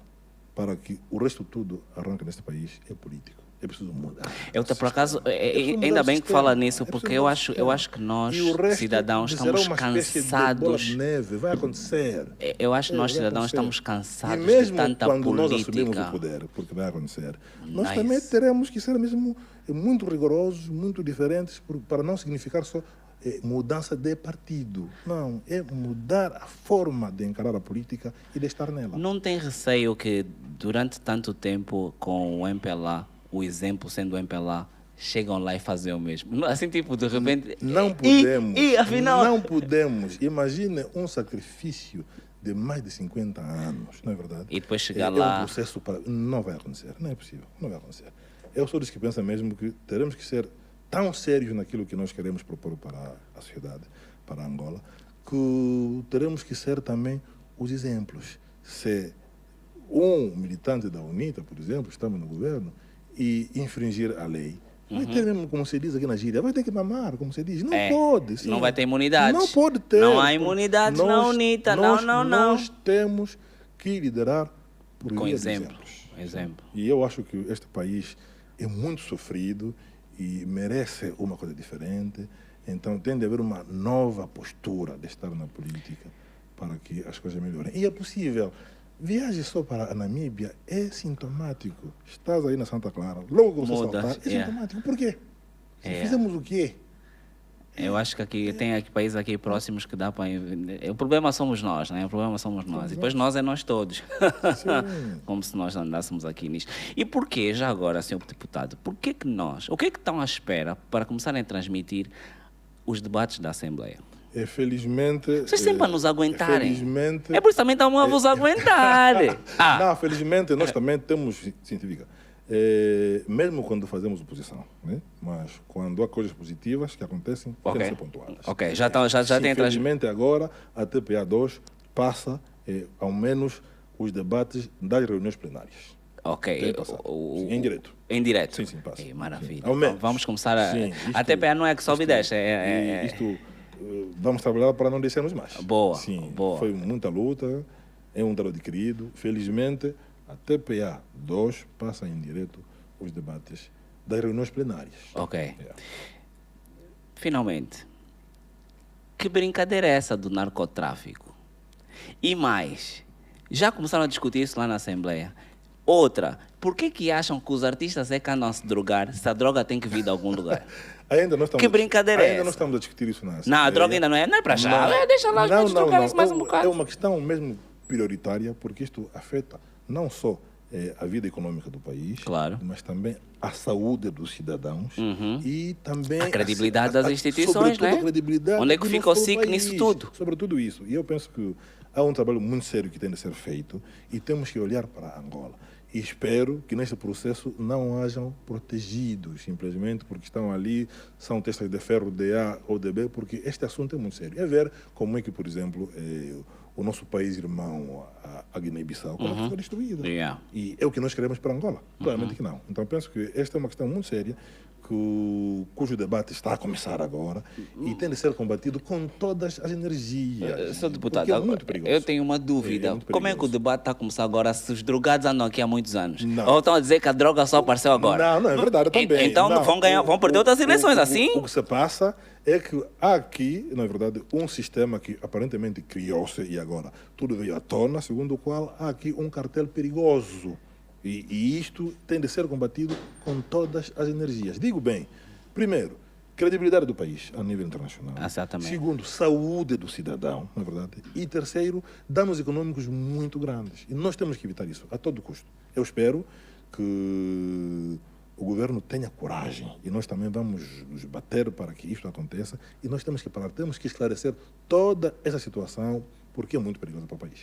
para que o resto tudo arranque neste país é político. É preciso mudar. Por acaso, ainda bem que fala nisso, porque eu acho que nós, cidadãos, estamos cansados. Bola de neve, vai acontecer. Eu acho que nós, cidadãos, estamos cansados e mesmo de tanta quando política. nós assumimos o poder, porque vai acontecer, nós também teremos que ser mesmo muito rigorosos, muito diferentes, para não significar só mudança de partido. Não, é mudar a forma de encarar a política e de estar nela. Não tem receio que, durante tanto tempo, com o MPLA, o exemplo sendo o MPLA, chegam lá e fazem o mesmo? Assim, tipo, de repente... Não podemos. Afinal... Não podemos. Imagine um sacrifício de mais de 50 anos, não é verdade? E depois chegar lá... É um processo para... Não vai acontecer, não é possível, não vai acontecer. Eu sou dos que pensa mesmo que teremos que ser tão sérios naquilo que nós queremos propor para a sociedade, para Angola, que teremos que ser também os exemplos. Se um militante da UNITA, por exemplo, estamos no governo e infringir a lei, Vai ter mesmo, como se diz aqui na gíria, vai ter que mamar, como se diz. Não É, pode. Sim. não vai ter imunidade. Não pode ter. Não há imunidade na UNITA. Não. Nós temos que liderar por Com via de exemplo. exemplos. E eu acho que este país é muito sofrido e merece uma coisa diferente. Então tem de haver uma nova postura de estar na política para que as coisas melhorem. E é possível. Viaje só para a Namíbia é sintomático. Estás aí na Santa Clara, logo que você saltar, é sintomático. Por quê? Fizemos o quê? Eu acho que aqui tem aqui países aqui próximos que dá para... O problema somos nós, né? O problema somos nós. E depois nós é nós todos. Como se nós andássemos aqui nisto. E porquê, já agora, senhor deputado, o que é que estão à espera para começarem a transmitir os debates da Assembleia? Felizmente... Vocês sempre a nos aguentarem. Felizmente... É por isso também estamos a vos aguentar. Não, felizmente nós também temos científica. Mesmo quando fazemos oposição, né? Mas quando há coisas positivas que acontecem, têm que ser pontuadas. Ok, já tem... Infelizmente agora a TPA2 passa ao menos os debates das reuniões plenárias. Ok. Em direto. Em direto? Sim, passa. Maravilha. Ao menos. Vamos começar a... Sim, a TPA não é que sobe e desce. Vamos trabalhar para não descermos mais. Boa. Sim, boa. Foi muita luta, é um trabalho adquirido. Felizmente, a TPA 2 passa em direto os debates das reuniões plenárias. Ok. Finalmente, que brincadeira é essa do narcotráfico? E mais, já começaram a discutir isso lá na Assembleia. Outra, por que acham que os artistas é que andam a se drogar se a droga tem que vir de algum lugar? Que brincadeira é essa? Ainda não estamos a discutir isso na Assembleia. Não, a droga ainda não é para já. Deixa lá os outros drogarem-se mais um bocado. É uma questão mesmo prioritária, porque isto afeta não só a vida econômica do país, claro, mas também a saúde dos cidadãos e também a credibilidade das instituições, né? A credibilidade. Onde é que fica o SIC nisso tudo? Sobre tudo isso. E eu penso que há um trabalho muito sério que tem de ser feito e temos que olhar para Angola. E espero que neste processo não hajam protegidos, simplesmente porque estão ali, são testas de ferro de A ou de B, porque este assunto é muito sério. É ver como é que, por exemplo, o nosso país irmão, a Guiné-Bissau, como foi destruída. E é o que nós queremos para Angola? Claramente que não. Então penso que esta é uma questão muito séria, cujo debate está a começar agora e tem de ser combatido com todas as energias. Senhor deputado, é muito perigoso. Eu tenho uma dúvida. Como é que o debate está a começar agora se os drogados andam aqui há muitos anos? Não. Ou estão a dizer que a droga só apareceu agora? Não, é verdade também. Então vão perder outras eleições assim? O que se passa é que há aqui, na verdade, um sistema que aparentemente criou-se e agora tudo veio à tona, segundo o qual há aqui um cartel perigoso. E isto tem de ser combatido com todas as energias. Digo bem, primeiro, credibilidade do país a nível internacional. Exatamente. Segundo, saúde do cidadão, na verdade. E terceiro, danos econômicos muito grandes. E nós temos que evitar isso a todo custo. Eu espero que o governo tenha coragem e nós também vamos nos bater para que isto aconteça e nós temos que parar, temos que esclarecer toda essa situação porque é muito perigosa para o país.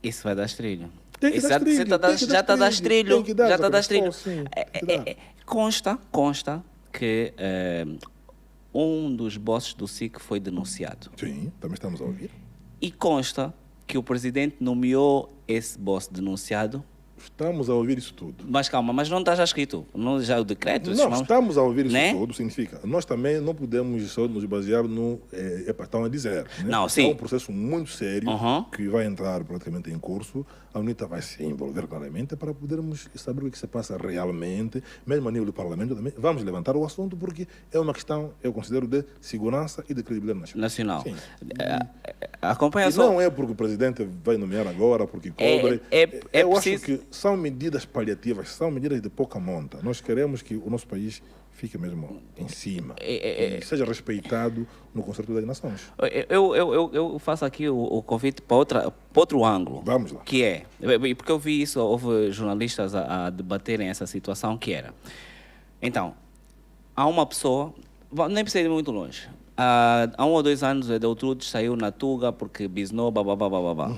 Isso vai dar estrilho. Tem que dar trilho, já está a dar trilho. Já está a dar trilho. Consta que um dos bosses do SIC foi denunciado. Sim, também estamos a ouvir. E consta que o presidente nomeou esse boss denunciado. Estamos a ouvir isso tudo. Mas calma, mas não está já escrito? Não, já o decreto? Não, estamos a ouvir isso tudo, significa. Nós também não podemos só nos basear no... estão a dizer. Né? Não, sim. É um processo muito sério que vai entrar praticamente em curso. A UNITA vai se envolver claramente para podermos saber o que se passa realmente, mesmo a nível do Parlamento também. Vamos levantar o assunto porque é uma questão, eu considero, de segurança e de credibilidade nacional. Sim. Acompanha só. Não é porque o presidente vai nomear agora, porque cobre. Eu acho que são medidas paliativas, são medidas de pouca monta. Nós queremos que o nosso país fique mesmo em cima e seja respeitado no Concerto das Nações. Eu faço aqui o convite para outro ângulo. Vamos lá. Que é, porque eu vi isso, houve jornalistas a debaterem essa situação, que era, então, há uma pessoa, nem precisa ir muito longe, há 1 ou 2 anos o Edeltrudes saiu na Tuga porque bisnou, babá.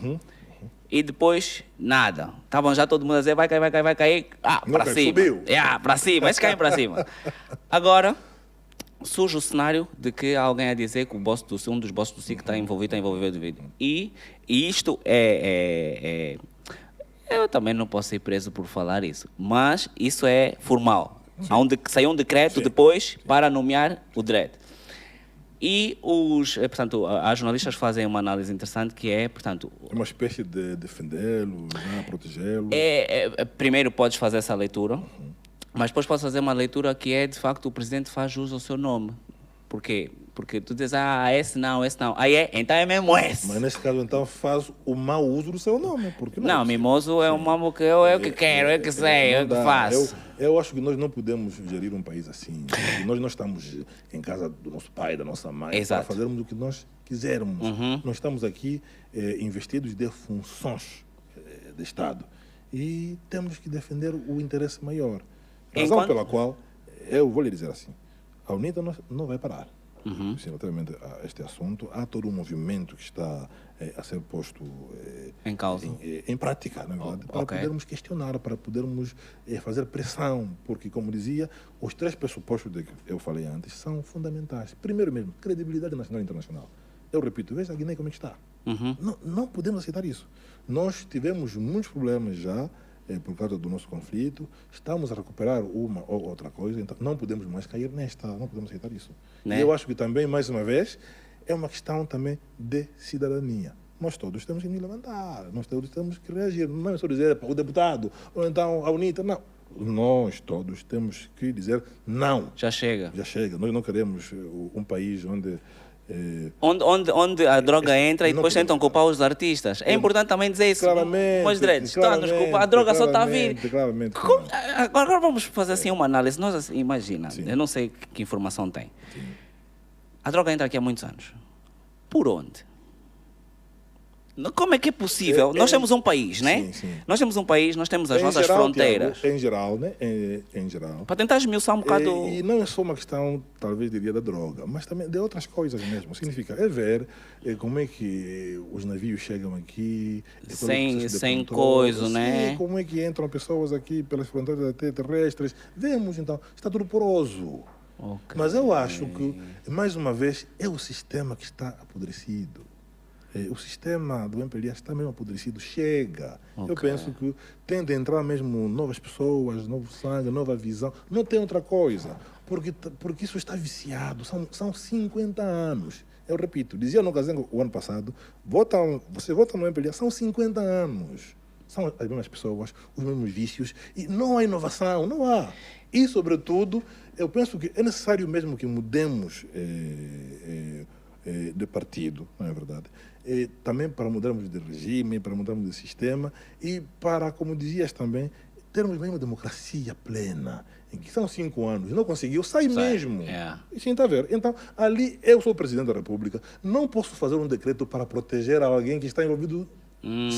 E depois, nada. Estavam já todo mundo a dizer, vai cair. Para cima. Subiu. Para cima, eles caem para cima. Agora, surge o cenário de que há alguém a dizer que um dos bosses do SIC está envolvido no vídeo. E isto eu também não posso ser preso por falar isso, mas isso é formal. Saiu um decreto depois para nomear o DRED. E portanto, as jornalistas fazem uma análise interessante que é, portanto... É uma espécie de defendê-lo, protegê-lo. Primeiro podes fazer essa leitura, mas depois podes fazer uma leitura que é, de facto, o presidente faz uso ao seu nome. Por quê? Porque tu dizes, esse não. Aí então é mesmo esse. Mas neste caso, então, faz o mau uso do seu nome. Porque não, mimoso é um nome que eu que quero, eu que sei, eu que faço. Eu acho que nós não podemos gerir um país assim. Nós não estamos em casa do nosso pai, da nossa mãe, Exato. para fazermos o que nós quisermos. Nós estamos aqui investidos de funções de Estado. E temos que defender o interesse maior. Razão pela qual, eu vou lhe dizer assim, a UNITA não vai parar. Relativamente a este assunto, há todo um movimento que está a ser posto em causa, em prática, na verdade, para podermos questionar, para podermos fazer pressão, porque, como dizia, os 3 pressupostos de que eu falei antes são fundamentais. Primeiro mesmo, credibilidade nacional e internacional. Eu repito, veja a Guiné como é que está. Não podemos aceitar isso. Nós tivemos muitos problemas já por causa do nosso conflito, estamos a recuperar uma ou outra coisa, então não podemos mais cair nesta, não podemos aceitar isso. Né? E eu acho que também, mais uma vez, é uma questão também de cidadania. Nós todos temos que nos levantar, nós todos temos que reagir, não é só dizer o deputado, ou então a UNITA, não. Nós todos temos que dizer não. Já chega. Já chega. Nós não queremos um país onde... Onde a droga entra e depois tentam culpar os artistas. É importante também dizer isso. Claramente. Mas direitos, está-nos culpar. A droga só está a vir. Claramente. Agora vamos fazer assim uma análise. Nós, imagina, eu não sei que informação tem. Sim. A droga entra aqui há muitos anos. Por onde? Como é que é possível? Nós temos um país, né? Sim. Nós temos um país, nós temos as nossas fronteiras. Tiago, em geral, né? Em geral. Para tentar esmiuçar um bocado... E não é só uma questão, talvez diria, da droga, mas também de outras coisas mesmo. Significa ver como é que os navios chegam aqui... Sem coisa, né? Como é que entram pessoas aqui pelas fronteiras terrestres. Vemos, então, está tudo poroso. Okay. Mas eu acho que, mais uma vez, é o sistema que está apodrecido. O sistema do MPLA está mesmo apodrecido, chega. Okay. Eu penso que tem de entrar mesmo novas pessoas, novo sangue, nova visão. Não tem outra coisa, porque isso está viciado. São 50 anos. Eu repito, dizia no Cazengo o ano passado, você vota no MPLA, são 50 anos. São as mesmas pessoas, os mesmos vícios, e não há inovação, não há. E, sobretudo, eu penso que é necessário mesmo que mudemos de partido, não é verdade? Também para mudarmos de regime, para mudarmos de sistema e para, como dizias também, termos mesmo democracia plena. Em que são 5 anos, não conseguiu, sai mesmo. Sim, está a ver? Então, ali eu sou o presidente da República, não posso fazer um decreto para proteger alguém que está envolvido.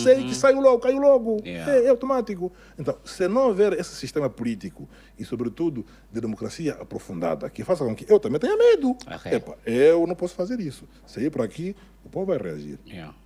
Sei que saiu logo, caiu logo. É automático. Então, se não houver esse sistema político e, sobretudo, de democracia aprofundada, que faça com que eu também tenha medo. Epa, eu não posso fazer isso. Se ir para aqui, o povo vai reagir.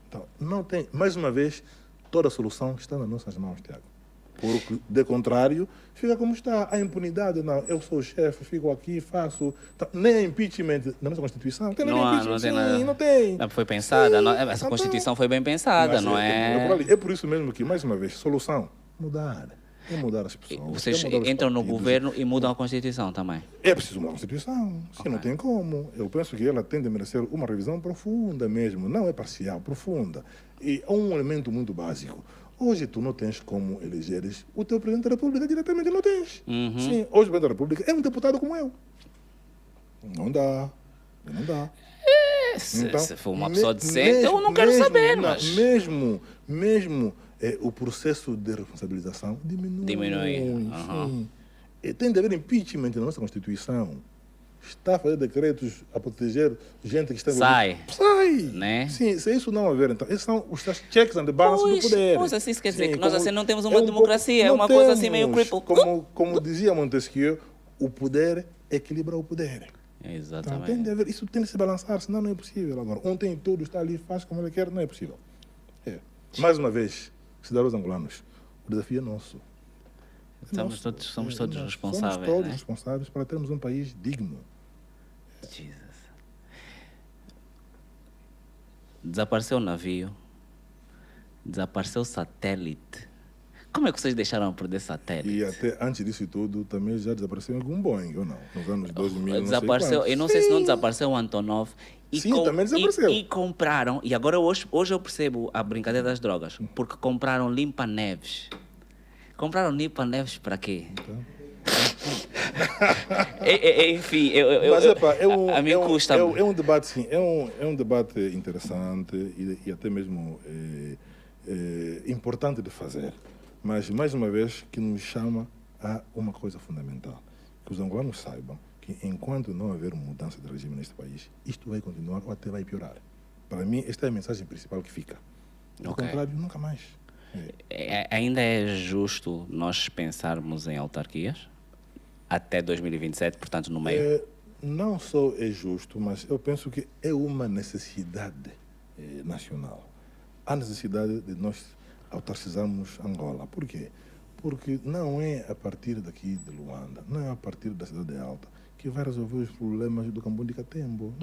Então, não tem. Mais uma vez, toda a solução está nas nossas mãos, Tiago. Porque, de contrário, fica como está. A impunidade, não. Eu sou o chefe, fico aqui, faço... Então, nem impeachment na nossa Constituição. Tem não tem nada. Não tem. Foi pensada. Essa Constituição foi bem pensada, não é? É por isso mesmo que, mais uma vez, solução, mudar. É mudar as pessoas. Vocês entram no governo e mudam a Constituição também? É preciso mudar a Constituição. Se não tem como. Eu penso que ela tem de merecer uma revisão profunda mesmo. Não é parcial, profunda. E é um elemento muito básico. Hoje tu não tens como elegeres o teu presidente da República diretamente, não tens. Sim, hoje o presidente da República é um deputado como eu. Não dá. Então, se for uma pessoa decente, eu não quero saber. Mas... Mesmo o processo de responsabilização diminui. Sim. Tem de haver impeachment na nossa Constituição. Está a fazer decretos a proteger gente que está... Sai. Né? Sim, se isso não haver, então, esses são os checks and balances do poder. Pois assim, quer dizer que nós assim não temos uma democracia, é uma coisa assim meio cripple. Como dizia Montesquieu, o poder equilibra o poder. Exatamente. Então, tem de haver, isso tem de se balançar, senão não é possível. Agora, um tem tudo, está ali, faz como ele quer, não é possível. Mais uma vez, cidadãos angolanos, o desafio é nosso. Somos todos responsáveis. Somos todos responsáveis para termos um país digno. Jesus. Desapareceu o navio, desapareceu o satélite. Como é que vocês deixaram perder satélite? E até antes disso tudo, também já desapareceu algum Boeing, ou não? Nos anos 2000, Desapareceu, não sei eu não quantos. sei se não desapareceu o Antonov. Sim, também desapareceu. E compraram, e agora hoje eu percebo a brincadeira das drogas, porque compraram limpa-neves. Compraram limpa-neves para quê? Então. Enfim, Mas a mim custa. É um debate, sim, é um debate interessante e até mesmo importante de fazer. Mas, mais uma vez, que nos chama a uma coisa fundamental. Que os angolanos saibam que enquanto não haver mudança de regime neste país, isto vai continuar ou até vai piorar. Para mim, esta é a mensagem principal que fica. Do contrário, nunca mais. Ainda é justo nós pensarmos em autarquias até 2027, portanto, no meio? Não só é justo, mas eu penso que é uma necessidade nacional. Há necessidade de nós autarquizarmos Angola. Por quê? Porque não é a partir daqui de Luanda, não é a partir da Cidade Alta que vai resolver os problemas do Cambon de Catembo.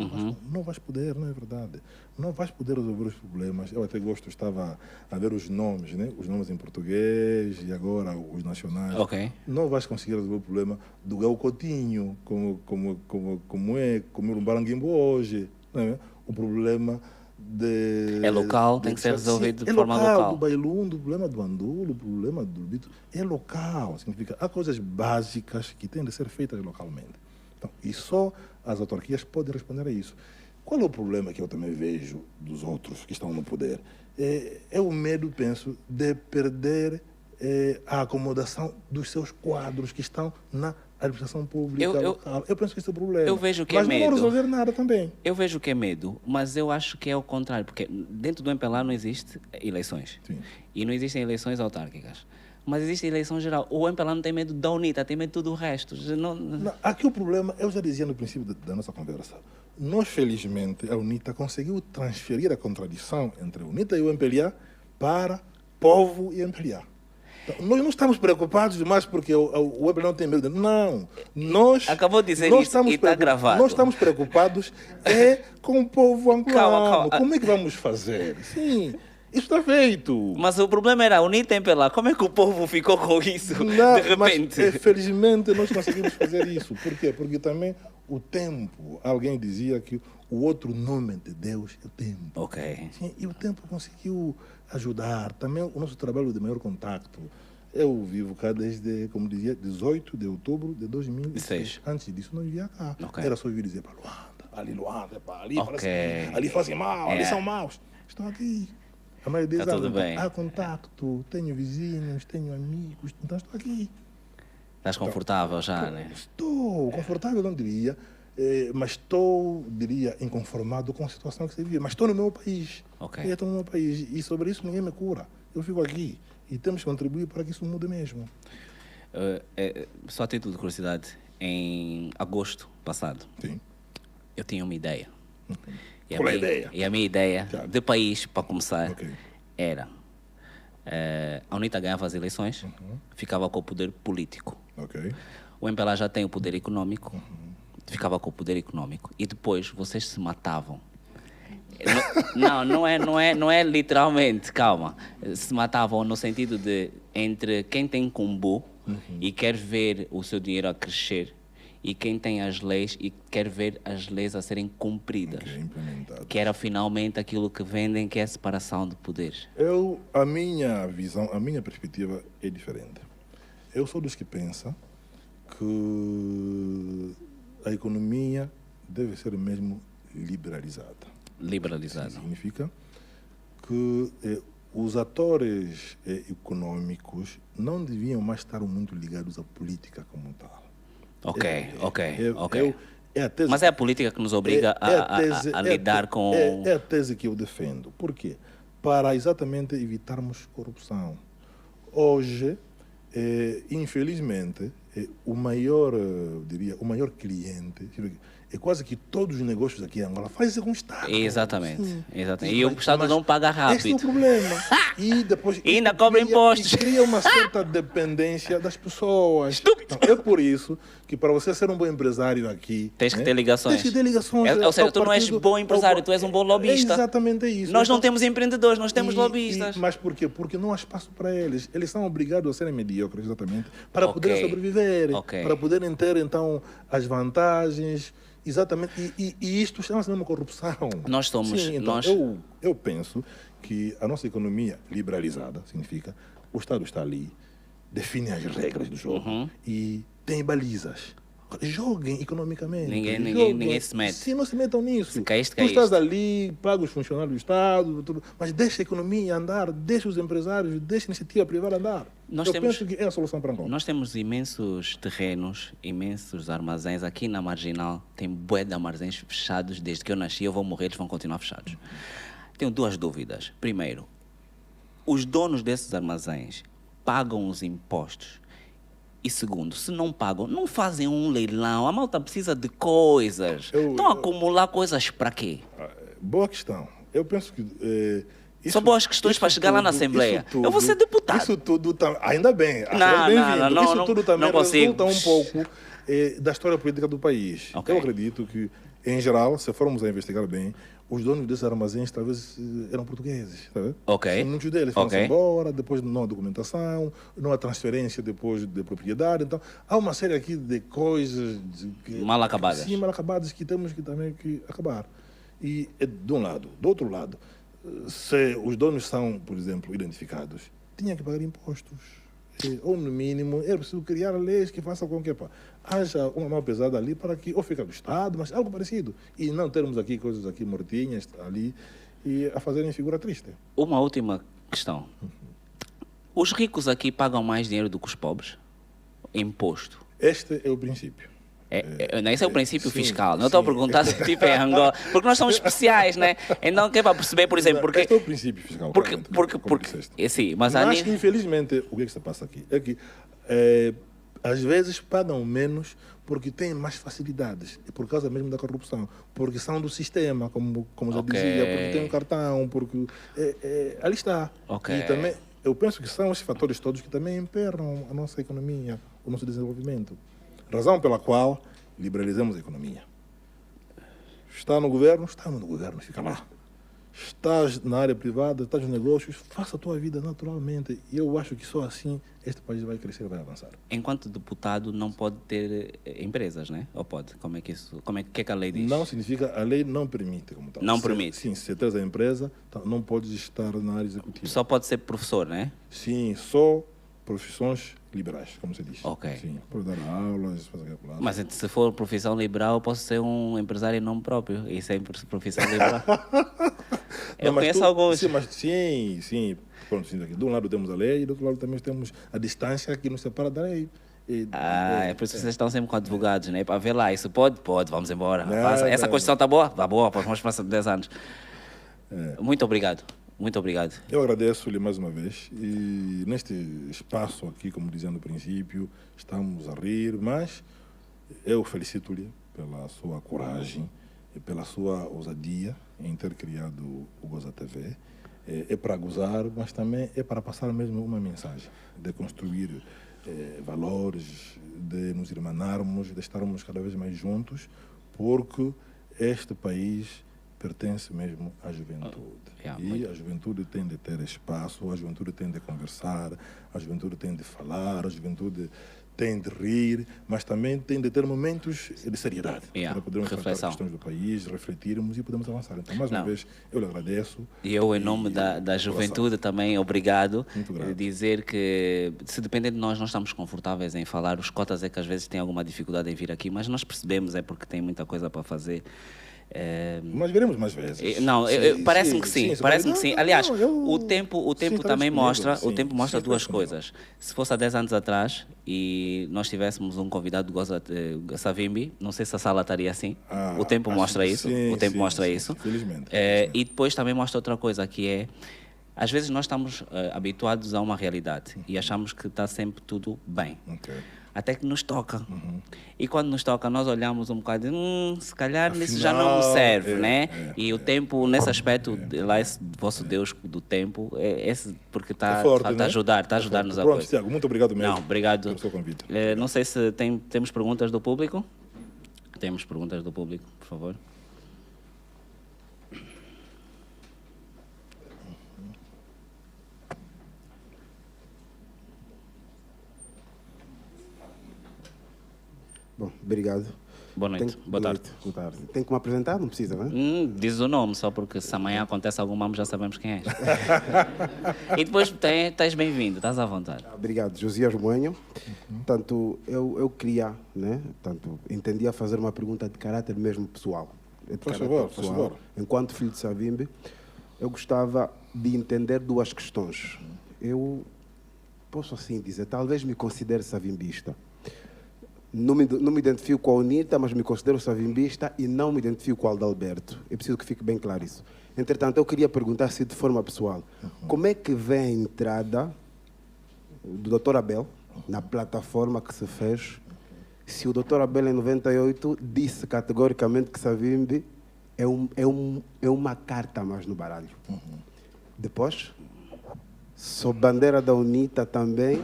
Não vais poder, não é verdade? Não vais poder resolver os problemas. Eu até estava a ver os nomes, né? Os nomes em português e agora os nacionais. Okay. Não vais conseguir resolver o problema do Gal Coutinho, como o Baranguimbo hoje. Não é? O problema é local, tem que ser resolvido de forma local. Do Bailundo, o problema do Andulo, o problema do Bito, é local. Significa, há coisas básicas que têm de ser feitas localmente. Então, e só as autarquias podem responder a isso. Qual é o problema que eu também vejo dos outros que estão no poder? É o medo, penso, de perder a acomodação dos seus quadros que estão na administração pública local. Eu penso que esse é o problema. Eu vejo que mas é medo. Não vão resolver nada também. Eu vejo que é medo, mas eu acho que é o contrário, porque dentro do MPLA não existe eleições. Sim. E não existem eleições autárquicas. Mas existe eleição geral. O MPLA não tem medo da UNITA, tem medo de tudo o resto. Não, aqui o problema, eu já dizia no princípio da nossa conversa, nós, felizmente, a UNITA conseguiu transferir a contradição entre a UNITA e o MPLA para povo e MPLA. Então, nós não estamos preocupados demais porque o MPLA não tem medo. Não. Acabou de dizer isso e está gravado. Nós estamos preocupados com o povo angolano. Calma. Como é que vamos fazer? Sim. Isso está feito. Mas o problema era a UNITA e MPLA. Como é que o povo ficou com isso de repente? Mas, felizmente nós conseguimos fazer isso. Por quê? Porque também o tempo, alguém dizia que o outro nome de Deus é o tempo. Ok. Sim, e o tempo conseguiu ajudar. Também o nosso trabalho de maior contacto. Eu vivo cá desde, como dizia, 18 de outubro de 2006. Antes disso não vivia cá. Okay. Era só vir dizer para Luanda, ali fazem mal, ali são maus. Estou aqui. A maioria deles há contacto, tenho vizinhos, tenho amigos, então estou aqui. Estás confortável já, né? Estou confortável, não diria, mas estou, diria, inconformado com a situação que se vive. Mas estou no meu país. Okay. Estou no meu país e sobre isso ninguém me cura. Eu fico aqui e temos que contribuir para que isso mude mesmo. Só a título de curiosidade, em agosto passado, sim, eu tinha uma ideia. Qual é a ideia? E a minha ideia de país, para começar, okay, era a UNITA ganhava as eleições, ficava com o poder político. Okay. O MPLA já tem o poder econômico, ficava com o poder econômico. E depois vocês se matavam. Não é literalmente, calma. Se matavam no sentido de entre quem tem cumbu e quer ver o seu dinheiro a crescer e quem tem as leis e quer ver as leis a serem cumpridas. Que era finalmente aquilo que vendem, que é a separação de poderes. A minha visão, a minha perspectiva é diferente. Eu sou dos que pensam que a economia deve ser mesmo liberalizada. Liberalizada. Significa que os atores econômicos não deviam mais estar muito ligados à política como tal. Ok. Mas é a política que nos obriga a lidar com... É a tese que eu defendo. Por quê? Para exatamente evitarmos corrupção. Hoje, infelizmente, o maior cliente é quase que todos os negócios aqui em Angola fazem com o Estado. Exatamente, Sim. exatamente. E o Estado não paga Este é o rápido. problema. E depois E ainda cobra impostos. E cria uma certa dependência das pessoas. Estúpido. Então, é por isso que para você ser um bom empresário aqui... Tens que ter ligações. Tens que ter ligações. Ou seja, ao tu não és partido, bom empresário, tu és um bom lobista. É exatamente isso. Nós não Então, temos empreendedores, nós temos lobistas. mas por quê? Porque não há espaço para eles. Eles são obrigados a serem medíocres, exatamente, para Ok. poderem sobreviver, Ok. para poderem ter, então, as vantagens. Exatamente. E isto chama-se mesmo corrupção. Nós somos... Sim, então, nós... eu penso que a nossa economia liberalizada significa o Estado está ali, define as regras do jogo Uhum. e tem balizas. Joguem economicamente. Ninguém se mete. Sim, não se metam nisso. Se caíste, Tu caíste. estás ali, paga os funcionários do Estado, tudo, mas deixa a economia andar, deixa os empresários, deixa a iniciativa privada andar. Eu penso que é a solução para Angola. Nós temos imensos terrenos, imensos armazéns. Aqui na Marginal tem bué de armazéns fechados. Desde que eu nasci, eu vou morrer, eles vão continuar fechados. Tenho duas dúvidas. Primeiro, os donos desses armazéns pagam os impostos? E segundo, se não pagam, não fazem um leilão. A malta precisa de coisas. Estão a acumular coisas para quê? Boa questão. Eu penso que... São boas questões para chegar lá na Assembleia. Eu vou ser deputado. Isso tudo ainda bem. Não, isso tudo também não consigo. resulta um pouco da história política do país. Ok. Eu acredito que, em geral, se formos a investigar bem, os donos desses armazéns talvez eram portugueses. Tá vendo? Ok. Muitos deles foram Ok. embora, depois não há documentação, não há transferência depois de propriedade. Então, há uma série aqui de coisas... Mal acabadas. Sim, mal acabadas que temos que também que acabar. E, de um lado. Do outro lado, se os donos são, por exemplo, identificados, tinham que pagar impostos. Ou, no mínimo, é preciso criar leis que façam com que haja uma mão pesada ali para que, ou fica do Estado, mas algo parecido. E não termos aqui coisas aqui mortinhas ali e a fazerem figura triste. Uma última questão. Os ricos aqui pagam mais dinheiro do que os pobres? Imposto. Este é o princípio. Esse é o princípio sim, fiscal. Não estou a sim. perguntar se tipo é Angola. Porque nós somos especiais, né? Então, que é para perceber, por exemplo, porque... Este é o princípio fiscal. claramente, como disseste. Sim, mas a Mas, nível... infelizmente, o que é que se passa aqui? É que, às vezes, pagam menos porque têm mais facilidades. E por causa mesmo da corrupção. Porque são do sistema, como já Ok. dizia, porque têm um cartão, porque... ali está. Ok. E também, eu penso que são esses fatores todos que também emperram a nossa economia, o nosso desenvolvimento. Razão pela qual liberalizamos a economia. Está no governo, fica lá. Estás na área privada, estás nos negócios, faça a tua vida naturalmente. E eu acho que só assim este país vai crescer, vai avançar. Enquanto deputado não pode ter empresas, né? Ou pode? Como é que isso... que é que a lei diz? Não significa, a lei não permite como tal. Não permite? Sim, se tens a empresa, então não podes estar na área executiva. Só pode ser professor, né? Sim, só profissões liberais, como se diz. Ok. Sim, pode dar aulas, fazer aquilo lá. Mas se for profissão liberal, eu posso ser um empresário em nome próprio. Isso é profissão liberal. Eu Não, mas conheço alguns. Sim. Pronto, sim, de um lado temos a lei e do outro lado também temos a distância que nos separa da lei. É por isso que vocês estão sempre com advogados, né? Para ver lá, isso pode? Pode, vamos embora. Não, Essa não. Constituição está boa? Está boa, vamos passar 10 anos. Muito obrigado. Muito obrigado. Eu agradeço-lhe mais uma vez e neste espaço aqui, como dizia no princípio, estamos a rir, mas eu felicito-lhe pela sua coragem e pela sua ousadia em ter criado o Goza TV. É para gozar, mas também é para passar mesmo uma mensagem, de construir valores, de nos irmanarmos, de estarmos cada vez mais juntos, porque este país pertence mesmo à juventude. E a juventude tem de ter espaço, a juventude tem de conversar, a juventude tem de falar, a juventude tem de rir, mas também tem de ter momentos de seriedade para podermos enfrentar as questões do país, refletirmos e podermos avançar. Então, mais uma vez, eu lhe agradeço. E eu, em nome da juventude, também, obrigado. Muito grato. Dizer que, se depender de nós, nós estamos confortáveis em falar. Os cotas é que às vezes têm alguma dificuldade em vir aqui, mas nós percebemos, é porque tem muita coisa para fazer. Mas veremos mais vezes. Não, parece-me que sim. Parece-me que sim. Aliás, o tempo também mostra, sim, o tempo mostra sim, duas sim, coisas. Se fosse há 10 anos atrás e nós tivéssemos um convidado do Goza Savimbi, não sei se a sala estaria assim. O tempo mostra isso. Sim, o tempo sim, mostra sim, isso. Felizmente. E depois também mostra outra coisa, que é Às vezes nós estamos habituados a uma realidade e achamos que está sempre tudo bem. Ok. Até que nos toca. E quando nos toca, nós olhamos um bocado e se calhar Afinal, isso já não me serve, né? E o tempo, nesse aspecto, lá esse vosso Deus do tempo, é esse, porque está forte, a né? ajudar, está a ajudar-nos a Pronto, coisa. Tiago, muito obrigado mesmo. Não, obrigado. Pelo seu convite. Não sei se temos perguntas do público. Temos perguntas do público, por favor. Bom, obrigado. Boa noite. Boa tarde. Boa tarde. Tem que me apresentar? Não precisa, não é? Diz o nome, só porque se amanhã acontece algum mal, já sabemos quem és. E depois estás bem-vindo, estás à vontade. Obrigado, Josias Moenho. Portanto, eu queria, né? Portanto, entendia fazer uma pergunta de caráter mesmo pessoal. Faz favor. Enquanto filho de Savimbi, eu gostava de entender duas questões. Eu posso assim dizer, talvez me considere savimbista. Não me identifico com a UNITA, mas me considero savimbista e não me identifico com o Adalberto. É preciso que fique bem claro isso. Entretanto, eu queria perguntar se de forma pessoal, como é que vem a entrada do Dr. Abel na plataforma que se fez, se o Dr. Abel em 98 disse categoricamente que Savimbi é uma carta a mais no baralho. Depois, sob bandeira da UNITA também,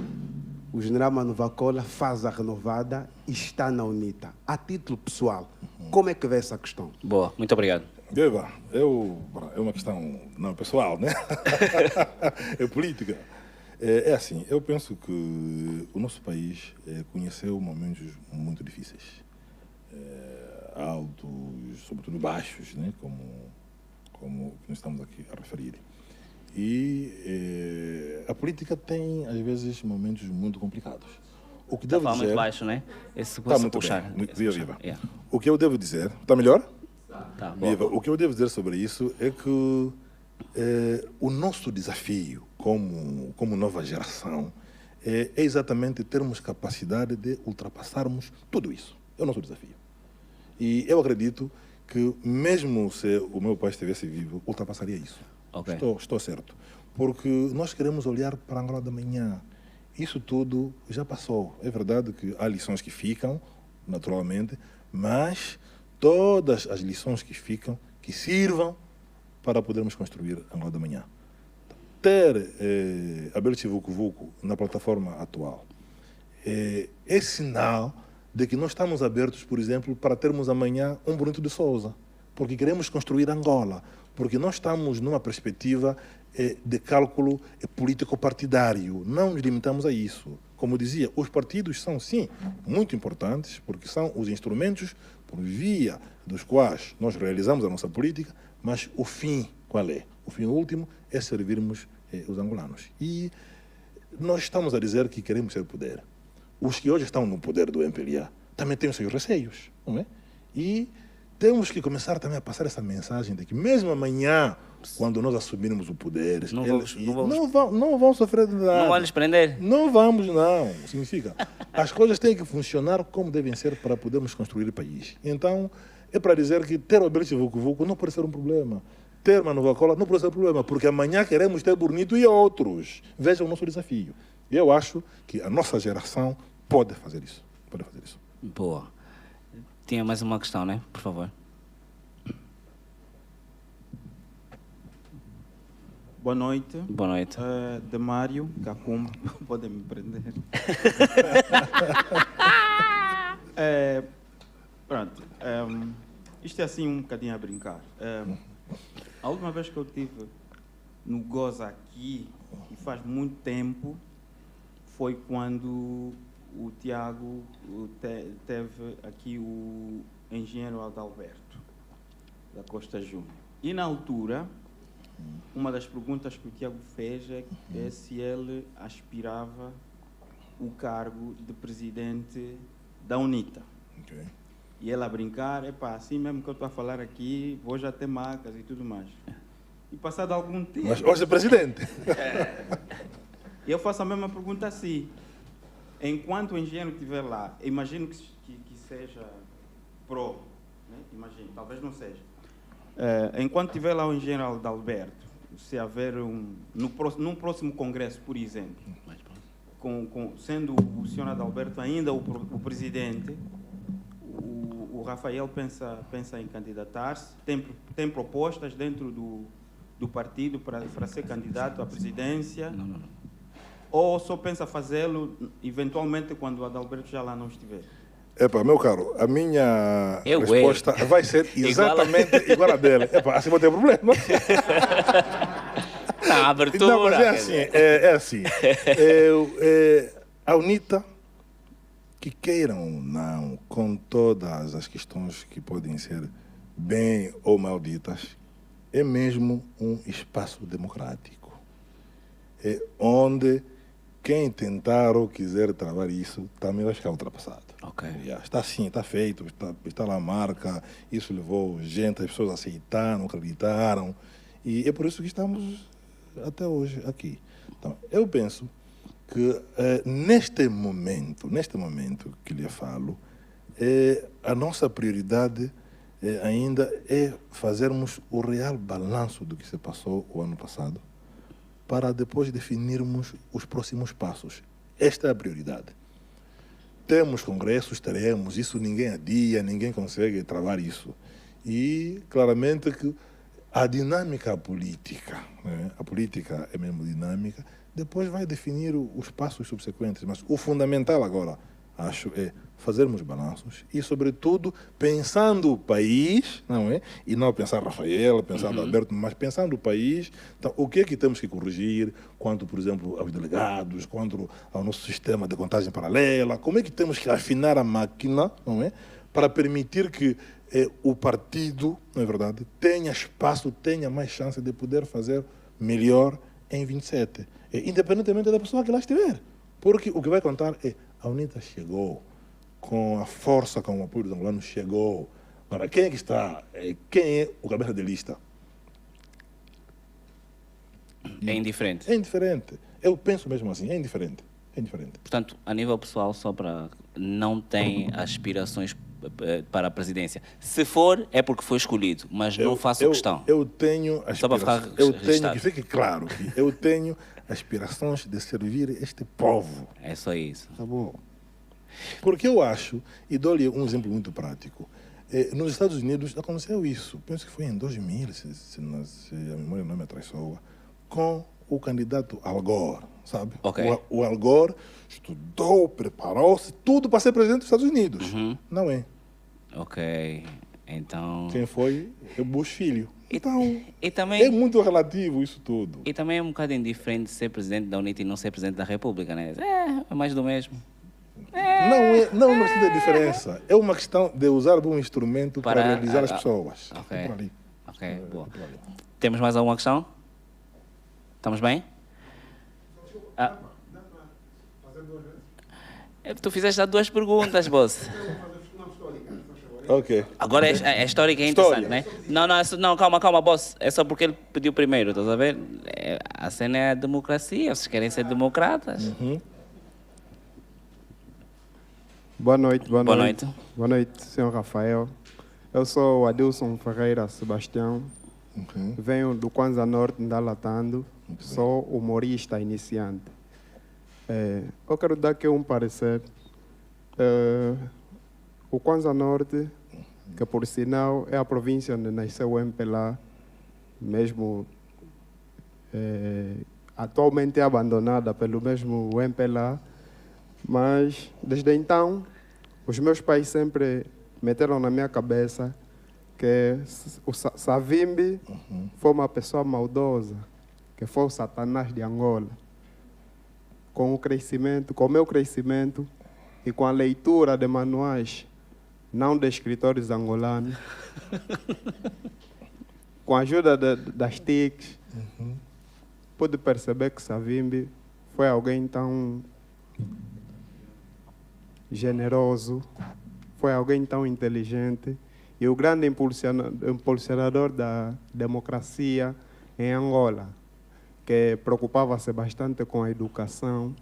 o general Mano Vacola faz a renovada e está na UNITA. A título pessoal, como é que vê essa questão? Boa, muito obrigado. Eva, é uma questão não pessoal, né? É política. É assim, eu penso que o nosso país conheceu momentos muito difíceis. Altos, sobretudo baixos, né? Como nós estamos aqui a referir. E a política tem, às vezes, momentos muito complicados. O que devo dizer... muito baixo, né? Esse Está muito puxar. bem. Viva. Yeah. O que eu devo dizer... Está melhor? Tá, Viva. O que eu devo dizer sobre isso é que o nosso desafio como nova geração é exatamente termos capacidade de ultrapassarmos tudo isso. É o nosso desafio. E eu acredito que, mesmo se o meu pai estivesse vivo, ultrapassaria isso. Okay. Estou certo. Porque nós queremos olhar para a Angola da manhã. Isso tudo já passou. É verdade que há lições que ficam, naturalmente, mas todas as lições que ficam, que sirvam para podermos construir a Angola da manhã. Ter Abel Chivukuvuku na plataforma atual é sinal de que nós estamos abertos, por exemplo, para termos amanhã um Bruno de Souza, porque queremos construir Angola, porque nós estamos numa perspectiva de cálculo político-partidário. Não nos limitamos a isso. Como dizia, os partidos são, sim, muito importantes, porque são os instrumentos por via dos quais nós realizamos a nossa política, mas o fim, qual é? O fim último é servirmos os angolanos. E nós estamos a dizer que queremos ser poder. Os que hoje estão no poder do MPLA também têm os seus receios, não é? E temos que começar também a passar essa mensagem de que mesmo amanhã, quando nós assumirmos o poder, eles não vão sofrer de nada. Não vão lhes prender? Não vamos, não. Significa, as coisas têm que funcionar como devem ser para podermos construir o país. Então, é para dizer que ter o Abel Chivukuvuku não pode ser um problema. Ter Mano Vacola não pode ser um problema, porque amanhã queremos ter Bonito e outros. Vejam o nosso desafio. E eu acho que a nossa geração pode fazer isso. Pode fazer isso. Boa. Tinha mais uma questão, né? Por favor. Boa noite. Boa noite. Demário Cacumba, podem me prender. Pronto. Isto é assim um bocadinho a brincar. A última vez que eu estive no Goza aqui, e faz muito tempo, foi quando o Tiago teve aqui o engenheiro Adalberto da Costa Júnior. E na altura, uma das perguntas que o Tiago fez é se ele aspirava o cargo de presidente da UNITA. Okay. E ele a brincar, assim mesmo que eu estou a falar aqui, vou já ter macas e tudo mais. E passado algum tempo... Mas hoje é presidente. Eu faço a mesma pergunta assim. Enquanto o engenheiro estiver lá, imagino que seja pró, né? Imagino, talvez não seja. Enquanto estiver lá o engenheiro Adalberto se haver num próximo congresso, por exemplo, sendo o senhor Adalberto ainda o presidente, o Rafael pensa em candidatar-se, tem propostas dentro do partido para ser candidato à presidência? Não. Ou só pensa fazê-lo eventualmente quando o Adalberto já lá não estiver? Epa, meu caro, a minha resposta vai ser exatamente igual a dele. Epa, assim vou ter problema. Na abertura. Não, mas é assim. A UNITA, que queiram ou não, com todas as questões que podem ser bem ou mal ditas, é mesmo um espaço democrático. É onde quem tentar ou quiser travar isso também vai ficar ultrapassado. Ok. Está assim, está feito, está lá a marca, isso levou gente, as pessoas aceitaram, acreditaram, e é por isso que estamos até hoje aqui. Então, eu penso que neste momento que lhe falo, a nossa prioridade ainda é fazermos o real balanço do que se passou o ano passado, para depois definirmos os próximos passos. Esta é a prioridade. Temos congressos, teremos, isso ninguém adia, ninguém consegue travar isso. E claramente que a dinâmica política, né? A política é mesmo dinâmica, depois vai definir os passos subsequentes. Mas o fundamental agora, acho, é fazermos balanços e, sobretudo, pensando o país, não é? E não pensar Rafael, pensar Alberto, mas pensando o país. Então, o que é que temos que corrigir quanto, por exemplo, aos delegados, quanto ao nosso sistema de contagem paralela? Como é que temos que afinar a máquina, não é? Para permitir que o partido, não é verdade, tenha espaço, tenha mais chance de poder fazer melhor em 27, independentemente da pessoa que lá estiver. Porque o que vai contar é a UNITA chegou, com a força, com o apoio dos angolanos, chegou. Agora, quem é que está? Quem é o cabeça de lista? É indiferente. É indiferente. Eu penso mesmo assim, é indiferente. É indiferente. Portanto, a nível pessoal, só para não tem aspirações para a presidência. Se for, é porque foi escolhido, mas não faço questão. Eu tenho aspirações. Só para ficar eu tenho registado. que fique claro que eu tenho aspirações de servir este povo. É só isso. Tá bom? Porque eu acho, e dou-lhe um exemplo muito prático, nos Estados Unidos aconteceu isso, penso que foi em 2000, se a memória não me atraiçoa, com o candidato Al Gore, sabe? Okay. O Al Gore estudou, preparou-se, tudo para ser presidente dos Estados Unidos. Não é. Ok, então... Quem foi? É Bush filho. Então, e também, é muito relativo isso tudo. E também é um bocado indiferente ser presidente da UNITA e não ser presidente da República, né? É mais do mesmo. Não é uma questão de diferença. É uma questão de usar um instrumento para realizar as pessoas. Ok, por ali. Ok, boa. Temos mais alguma questão? Estamos bem? Tu fizeste 2 perguntas, boss. Ok. Agora a história que é interessante, né? Não, calma, boss. É só porque ele pediu primeiro, estás a ver? A cena é a democracia, vocês querem ser democratas. Boa noite. Boa noite. Boa noite, senhor Rafael. Eu sou o Adilson Ferreira Sebastião. Venho do Kwanza Norte, Ndalatando. Sou humorista iniciante. Eu quero dar aqui um parecer. O Kwanza Norte, que por sinal é a província onde nasceu o MPLA, mesmo atualmente é abandonada pelo mesmo MPLA, mas desde então os meus pais sempre meteram na minha cabeça que o Savimbi foi uma pessoa maldosa, que foi o Satanás de Angola. Com o meu crescimento e com a leitura de manuais, não de escritores angolanos, com a ajuda das TICs, pude perceber que Savimbi foi alguém tão generoso, foi alguém tão inteligente e o grande impulsionador da democracia em Angola, que preocupava-se bastante com a educação.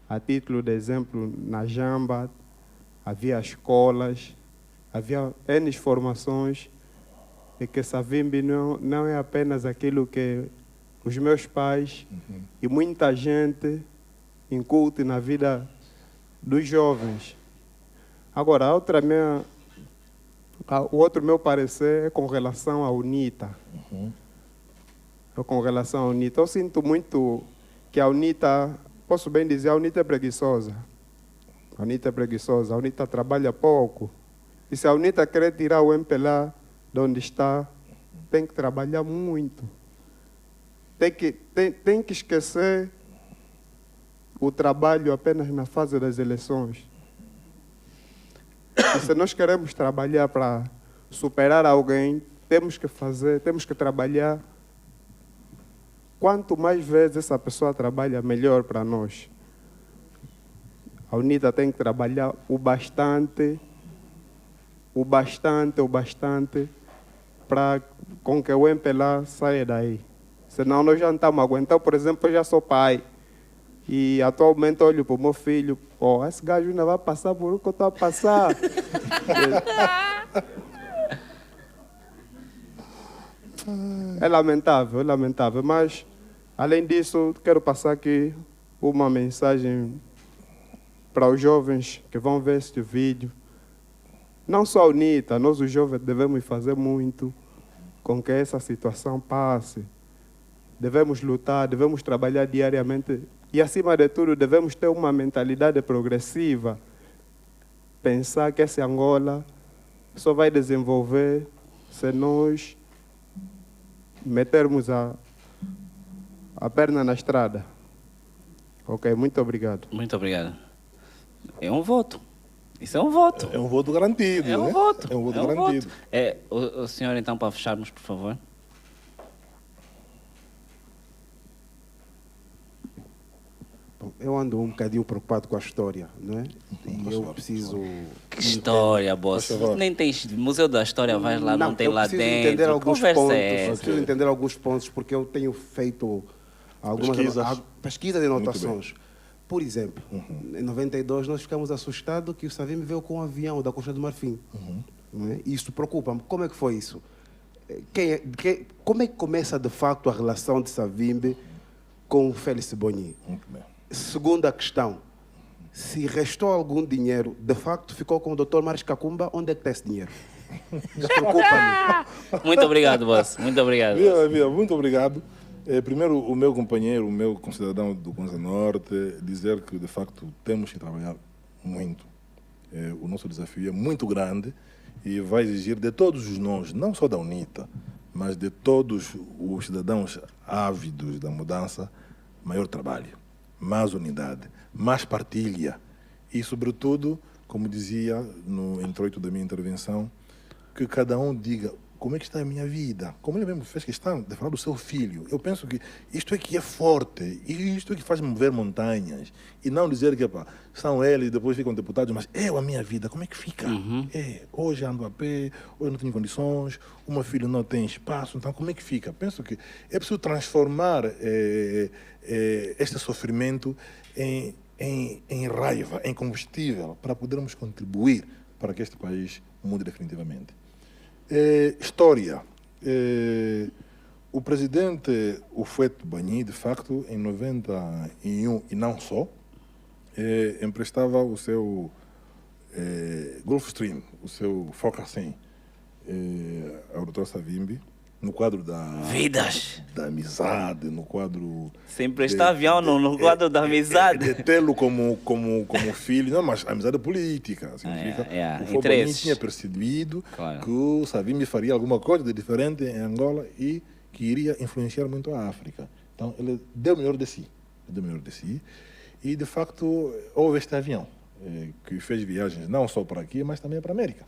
A título de exemplo, na Jamba havia escolas, havia N formações, e que Savimbi não é apenas aquilo que os meus pais e muita gente incute na vida dos jovens. Agora, o outro meu parecer é com relação à UNITA. Com relação à UNITA. Eu sinto muito que a UNITA, posso bem dizer, a UNITA é preguiçosa. A UNITA é preguiçosa, a UNITA trabalha pouco. E se a UNITA querer tirar o MPLA de onde está, tem que trabalhar muito. Tem que esquecer o trabalho apenas na fase das eleições. E se nós queremos trabalhar para superar alguém, temos que trabalhar. Quanto mais vezes essa pessoa trabalha, melhor para nós. A UNITA tem que trabalhar o bastante, para com que o MPLA saia daí. Senão nós já não estamos aguentando. Por exemplo, eu já sou pai. E atualmente olho para o meu filho, esse gajo ainda vai passar por o que eu estou a passar. É lamentável, mas além disso, quero passar aqui uma mensagem para os jovens que vão ver este vídeo. Não só a UNITA, nós os jovens devemos fazer muito com que essa situação passe. Devemos lutar, devemos trabalhar diariamente. E, acima de tudo, devemos ter uma mentalidade progressiva. Pensar que essa Angola só vai desenvolver se nós metermos a perna na estrada. Ok, muito obrigado. Muito obrigado. É um voto. Isso é um voto. É um voto garantido. É um né? voto. É um voto garantido. O senhor, então, para fecharmos, por favor. Eu ando um bocadinho preocupado com a história, não é? E eu preciso... Que história, boss. Nem tem Museu da História, vai lá, não tem lá dentro. Entender alguns Conversa pontos, é essa? eu preciso entender alguns pontos, porque eu tenho feito algumas pesquisas e anotações. Por exemplo, em 92 nós ficamos assustados que o Savimbi veio com um avião da Costa do Marfim. Não é? Isso preocupa-me. Como é que foi isso? Como é que começa de facto a relação de Savimbi com o Félix Bonyi? Muito bem. Segunda questão, se restou algum dinheiro, de facto ficou com o Dr. Maris Kakumba, onde é que está esse dinheiro? Isso preocupa-me. Muito obrigado, boss. Muito obrigado. Via, muito obrigado. Primeiro, o meu companheiro, o meu concidadão do Conza Norte, dizer que, de facto, temos que trabalhar muito. O nosso desafio é muito grande e vai exigir de todos os nós, não só da UNITA, mas de todos os cidadãos ávidos da mudança, maior trabalho, mais unidade, mais partilha e, sobretudo, como dizia no introito da minha intervenção, que cada um diga como é que está a minha vida. Como ele mesmo fez questão de falar do seu filho. Eu penso que isto é que é forte, e isto é que faz mover montanhas. E não dizer que são eles e depois ficam deputados, mas a minha vida, como é que fica? Hoje ando a pé, hoje não tenho condições, o meu filho não tem espaço, então como é que fica? Penso que é preciso transformar este sofrimento em raiva, em combustível, para podermos contribuir para que este país mude definitivamente. História. O presidente Houphouët Bonyi, de facto, em 91, e não só, emprestava o seu Gulfstream, o seu Fokker-100, ao Dr. Savimbi, no quadro da amizade, no quadro... Sem emprestar avião no quadro da amizade. De tê-lo como filho, não, mas amizade política. Significa, o Fobani tinha percebido que o Savimbi faria alguma coisa de diferente em Angola e que iria influenciar muito a África. Então, ele deu o melhor de si. E, de facto, houve este avião que fez viagens não só para aqui, mas também para a América.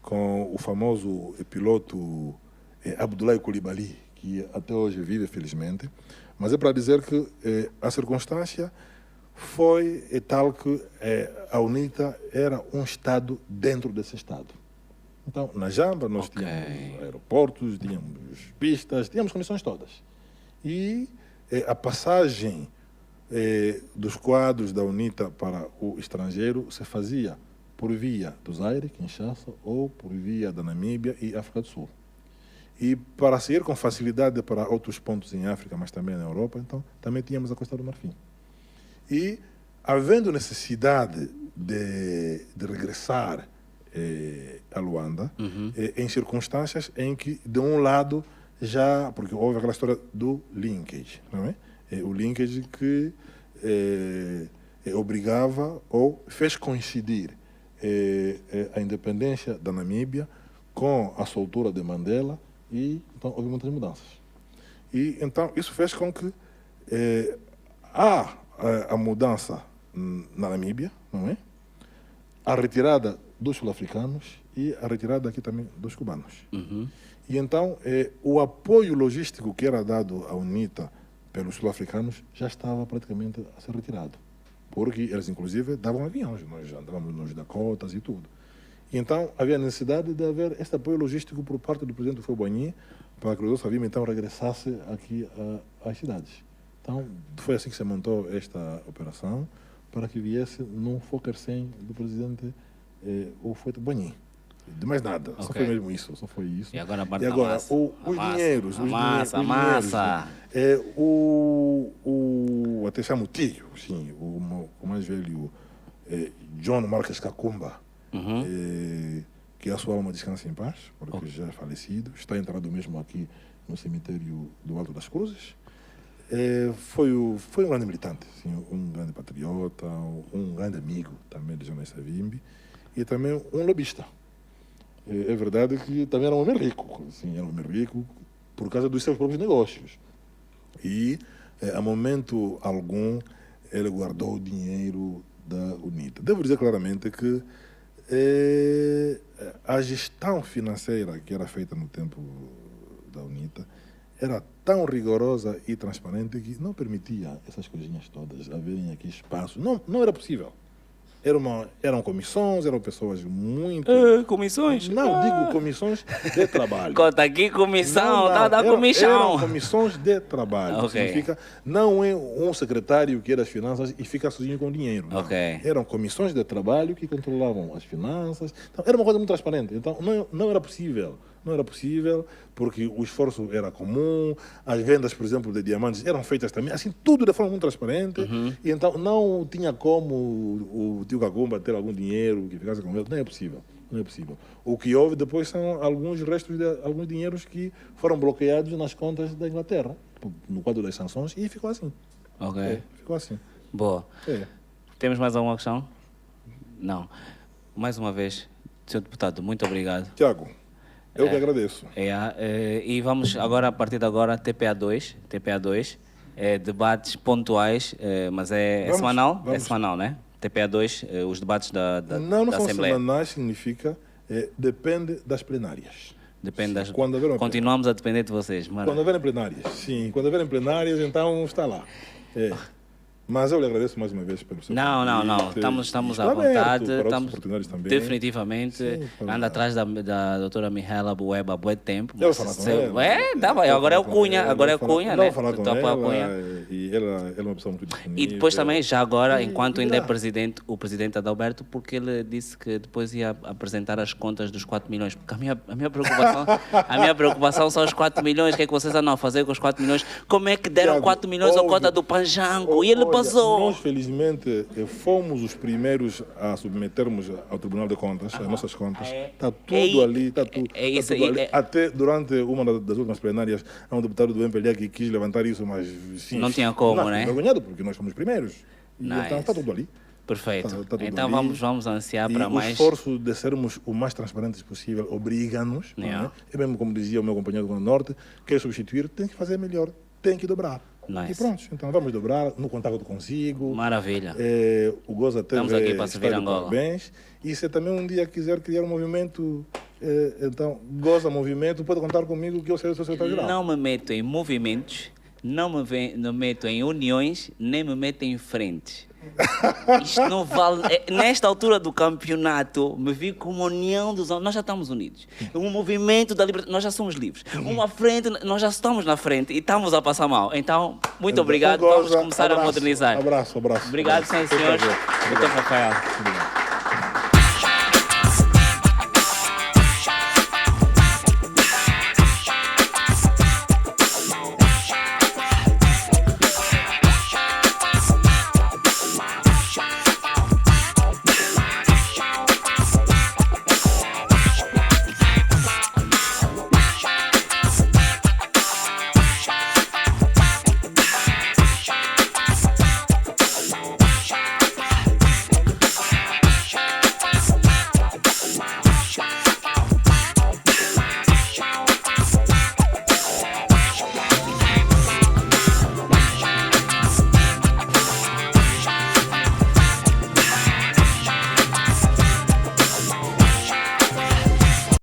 Com o famoso piloto Abdoulaye Coulibaly, que até hoje vive, felizmente. Mas é para dizer que a circunstância foi tal que a UNITA era um Estado dentro desse Estado. Então, na Jamba, nós tínhamos aeroportos, tínhamos pistas, tínhamos condições todas. E a passagem dos quadros da UNITA para o estrangeiro se fazia por via do Zaire, Kinshasa, ou por via da Namíbia e África do Sul. E para sair com facilidade para outros pontos em África, mas também na Europa, então também tínhamos a Costa do Marfim. E havendo necessidade de regressar a Luanda, em circunstâncias em que, de um lado, já, porque houve aquela história do linkage, não é? O linkage que obrigava ou fez coincidir a independência da Namíbia com a soltura de Mandela, e então houve muitas mudanças. E então isso fez com que a mudança na Namíbia, não é? A retirada dos sul-africanos e a retirada aqui também dos cubanos. E então o apoio logístico que era dado à UNITA pelos sul-africanos já estava praticamente a ser retirado, porque eles inclusive davam aviões, nós andávamos nos Dakotas e tudo. E então havia necessidade de haver este apoio logístico por parte do presidente Fouet-Boigny para que o Rodolfo Savimbi então regressasse aqui às cidades. Então foi assim que se montou esta operação, para que viesse num Fokker-100 do presidente Fouet-Boigny. De mais nada, só foi mesmo isso, só foi isso. E agora a parte e agora, massa. os dinheiros, A massa. Até chamo o tio, sim, o mais velho, John Marques Kakumba, que a sua alma descansa em paz, porque já é falecido, está enterrado mesmo aqui no cemitério do Alto das Cruzes. Foi um grande militante, assim, um grande patriota, um grande amigo também de Jonas Savimbi, e também um lobista. É verdade que também era um homem rico, assim, era um homem rico por causa dos seus próprios negócios. E, a momento algum, ele guardou o dinheiro da UNITA. Devo dizer claramente que a gestão financeira que era feita no tempo da UNITA era tão rigorosa e transparente que não permitia essas coisinhas todas haverem aqui espaço. Não era possível. Eram comissões, eram pessoas muito... Comissões? Não, digo comissões de trabalho. Conta aqui comissão, dá comissão. Eram comissões de trabalho. Significa, não é um secretário que é das finanças e fica sozinho com o dinheiro. Eram comissões de trabalho que controlavam as finanças. Então, era uma coisa muito transparente. Então, não era possível. Não era possível, porque o esforço era comum, as vendas, por exemplo, de diamantes eram feitas também, assim, tudo de forma muito transparente, e então não tinha como o tio Kakumba ter algum dinheiro que ficasse com ele, não é possível, não é possível. O que houve depois são alguns restos de alguns dinheiros que foram bloqueados nas contas da Inglaterra, no quadro das sanções, e ficou assim. Ficou assim. Boa. Temos mais alguma questão? Não. Mais uma vez, senhor deputado, muito obrigado. Tiago, eu que agradeço. E vamos agora, a partir de agora, TPA2, debates pontuais, mas semanal? É semanal, né? TPA2, os debates da não são Assembleia. Semanais, significa, depende das plenárias. Depende das... Continuamos a depender de vocês. Mano. Quando houverem plenárias, sim. Quando houverem plenárias, então está lá. Mas eu lhe agradeço mais uma vez pelo seu convite. Estamos à vontade. Estamos também. Definitivamente. Sim, anda atrás da doutora Mihaela Bueba há muito tempo. Eu vou falar com ela. Agora é o Cunha. Agora é o Cunha, né? Eu vou falar com ela. E ela é uma pessoa muito disponível. E depois também, já agora, enquanto ainda é presidente, o presidente Adalberto, porque ele disse que depois ia apresentar as contas dos 4 milhões. Porque a minha preocupação são os 4 milhões. O que é que vocês andam a fazer com os 4 milhões? Como é que deram 4 milhões à cota do Panjango? E ele passou. Nós, felizmente, fomos os primeiros a submetermos ao Tribunal de Contas, as nossas contas. Está tudo ali, está tudo, ali. Até durante uma das últimas plenárias, há um deputado do MPLA que quis levantar isso, mas... Sim, não tinha como, né? Envergonhado, porque nós fomos os primeiros. E então está tudo ali. Perfeito. Tá tudo então ali. vamos ansiar para mais... o esforço de sermos o mais transparentes possível obriga-nos, não é? E mesmo como dizia o meu companheiro do Norte, quer substituir, tem que fazer melhor, tem que dobrar. E pronto, então vamos dobrar, no contato consigo. Maravilha. O Goza teve... Estamos aqui para servir Angola. Parabéns. E se também um dia quiser criar um movimento, então, Goza Movimento, pode contar comigo que eu serei o seu secretário-geral. Não me meto em movimentos, não me meto em uniões, nem me meto em frente. Isto não vale. Nesta altura do campeonato, me vi como união dos homens. Nós já estamos unidos. Um movimento da liberdade, nós já somos livres. Uma frente, nós já estamos na frente e estamos a passar mal. Então, muito obrigado. Vamos começar a modernizar. Abraço. Obrigado, senhores. Doutor Rafael.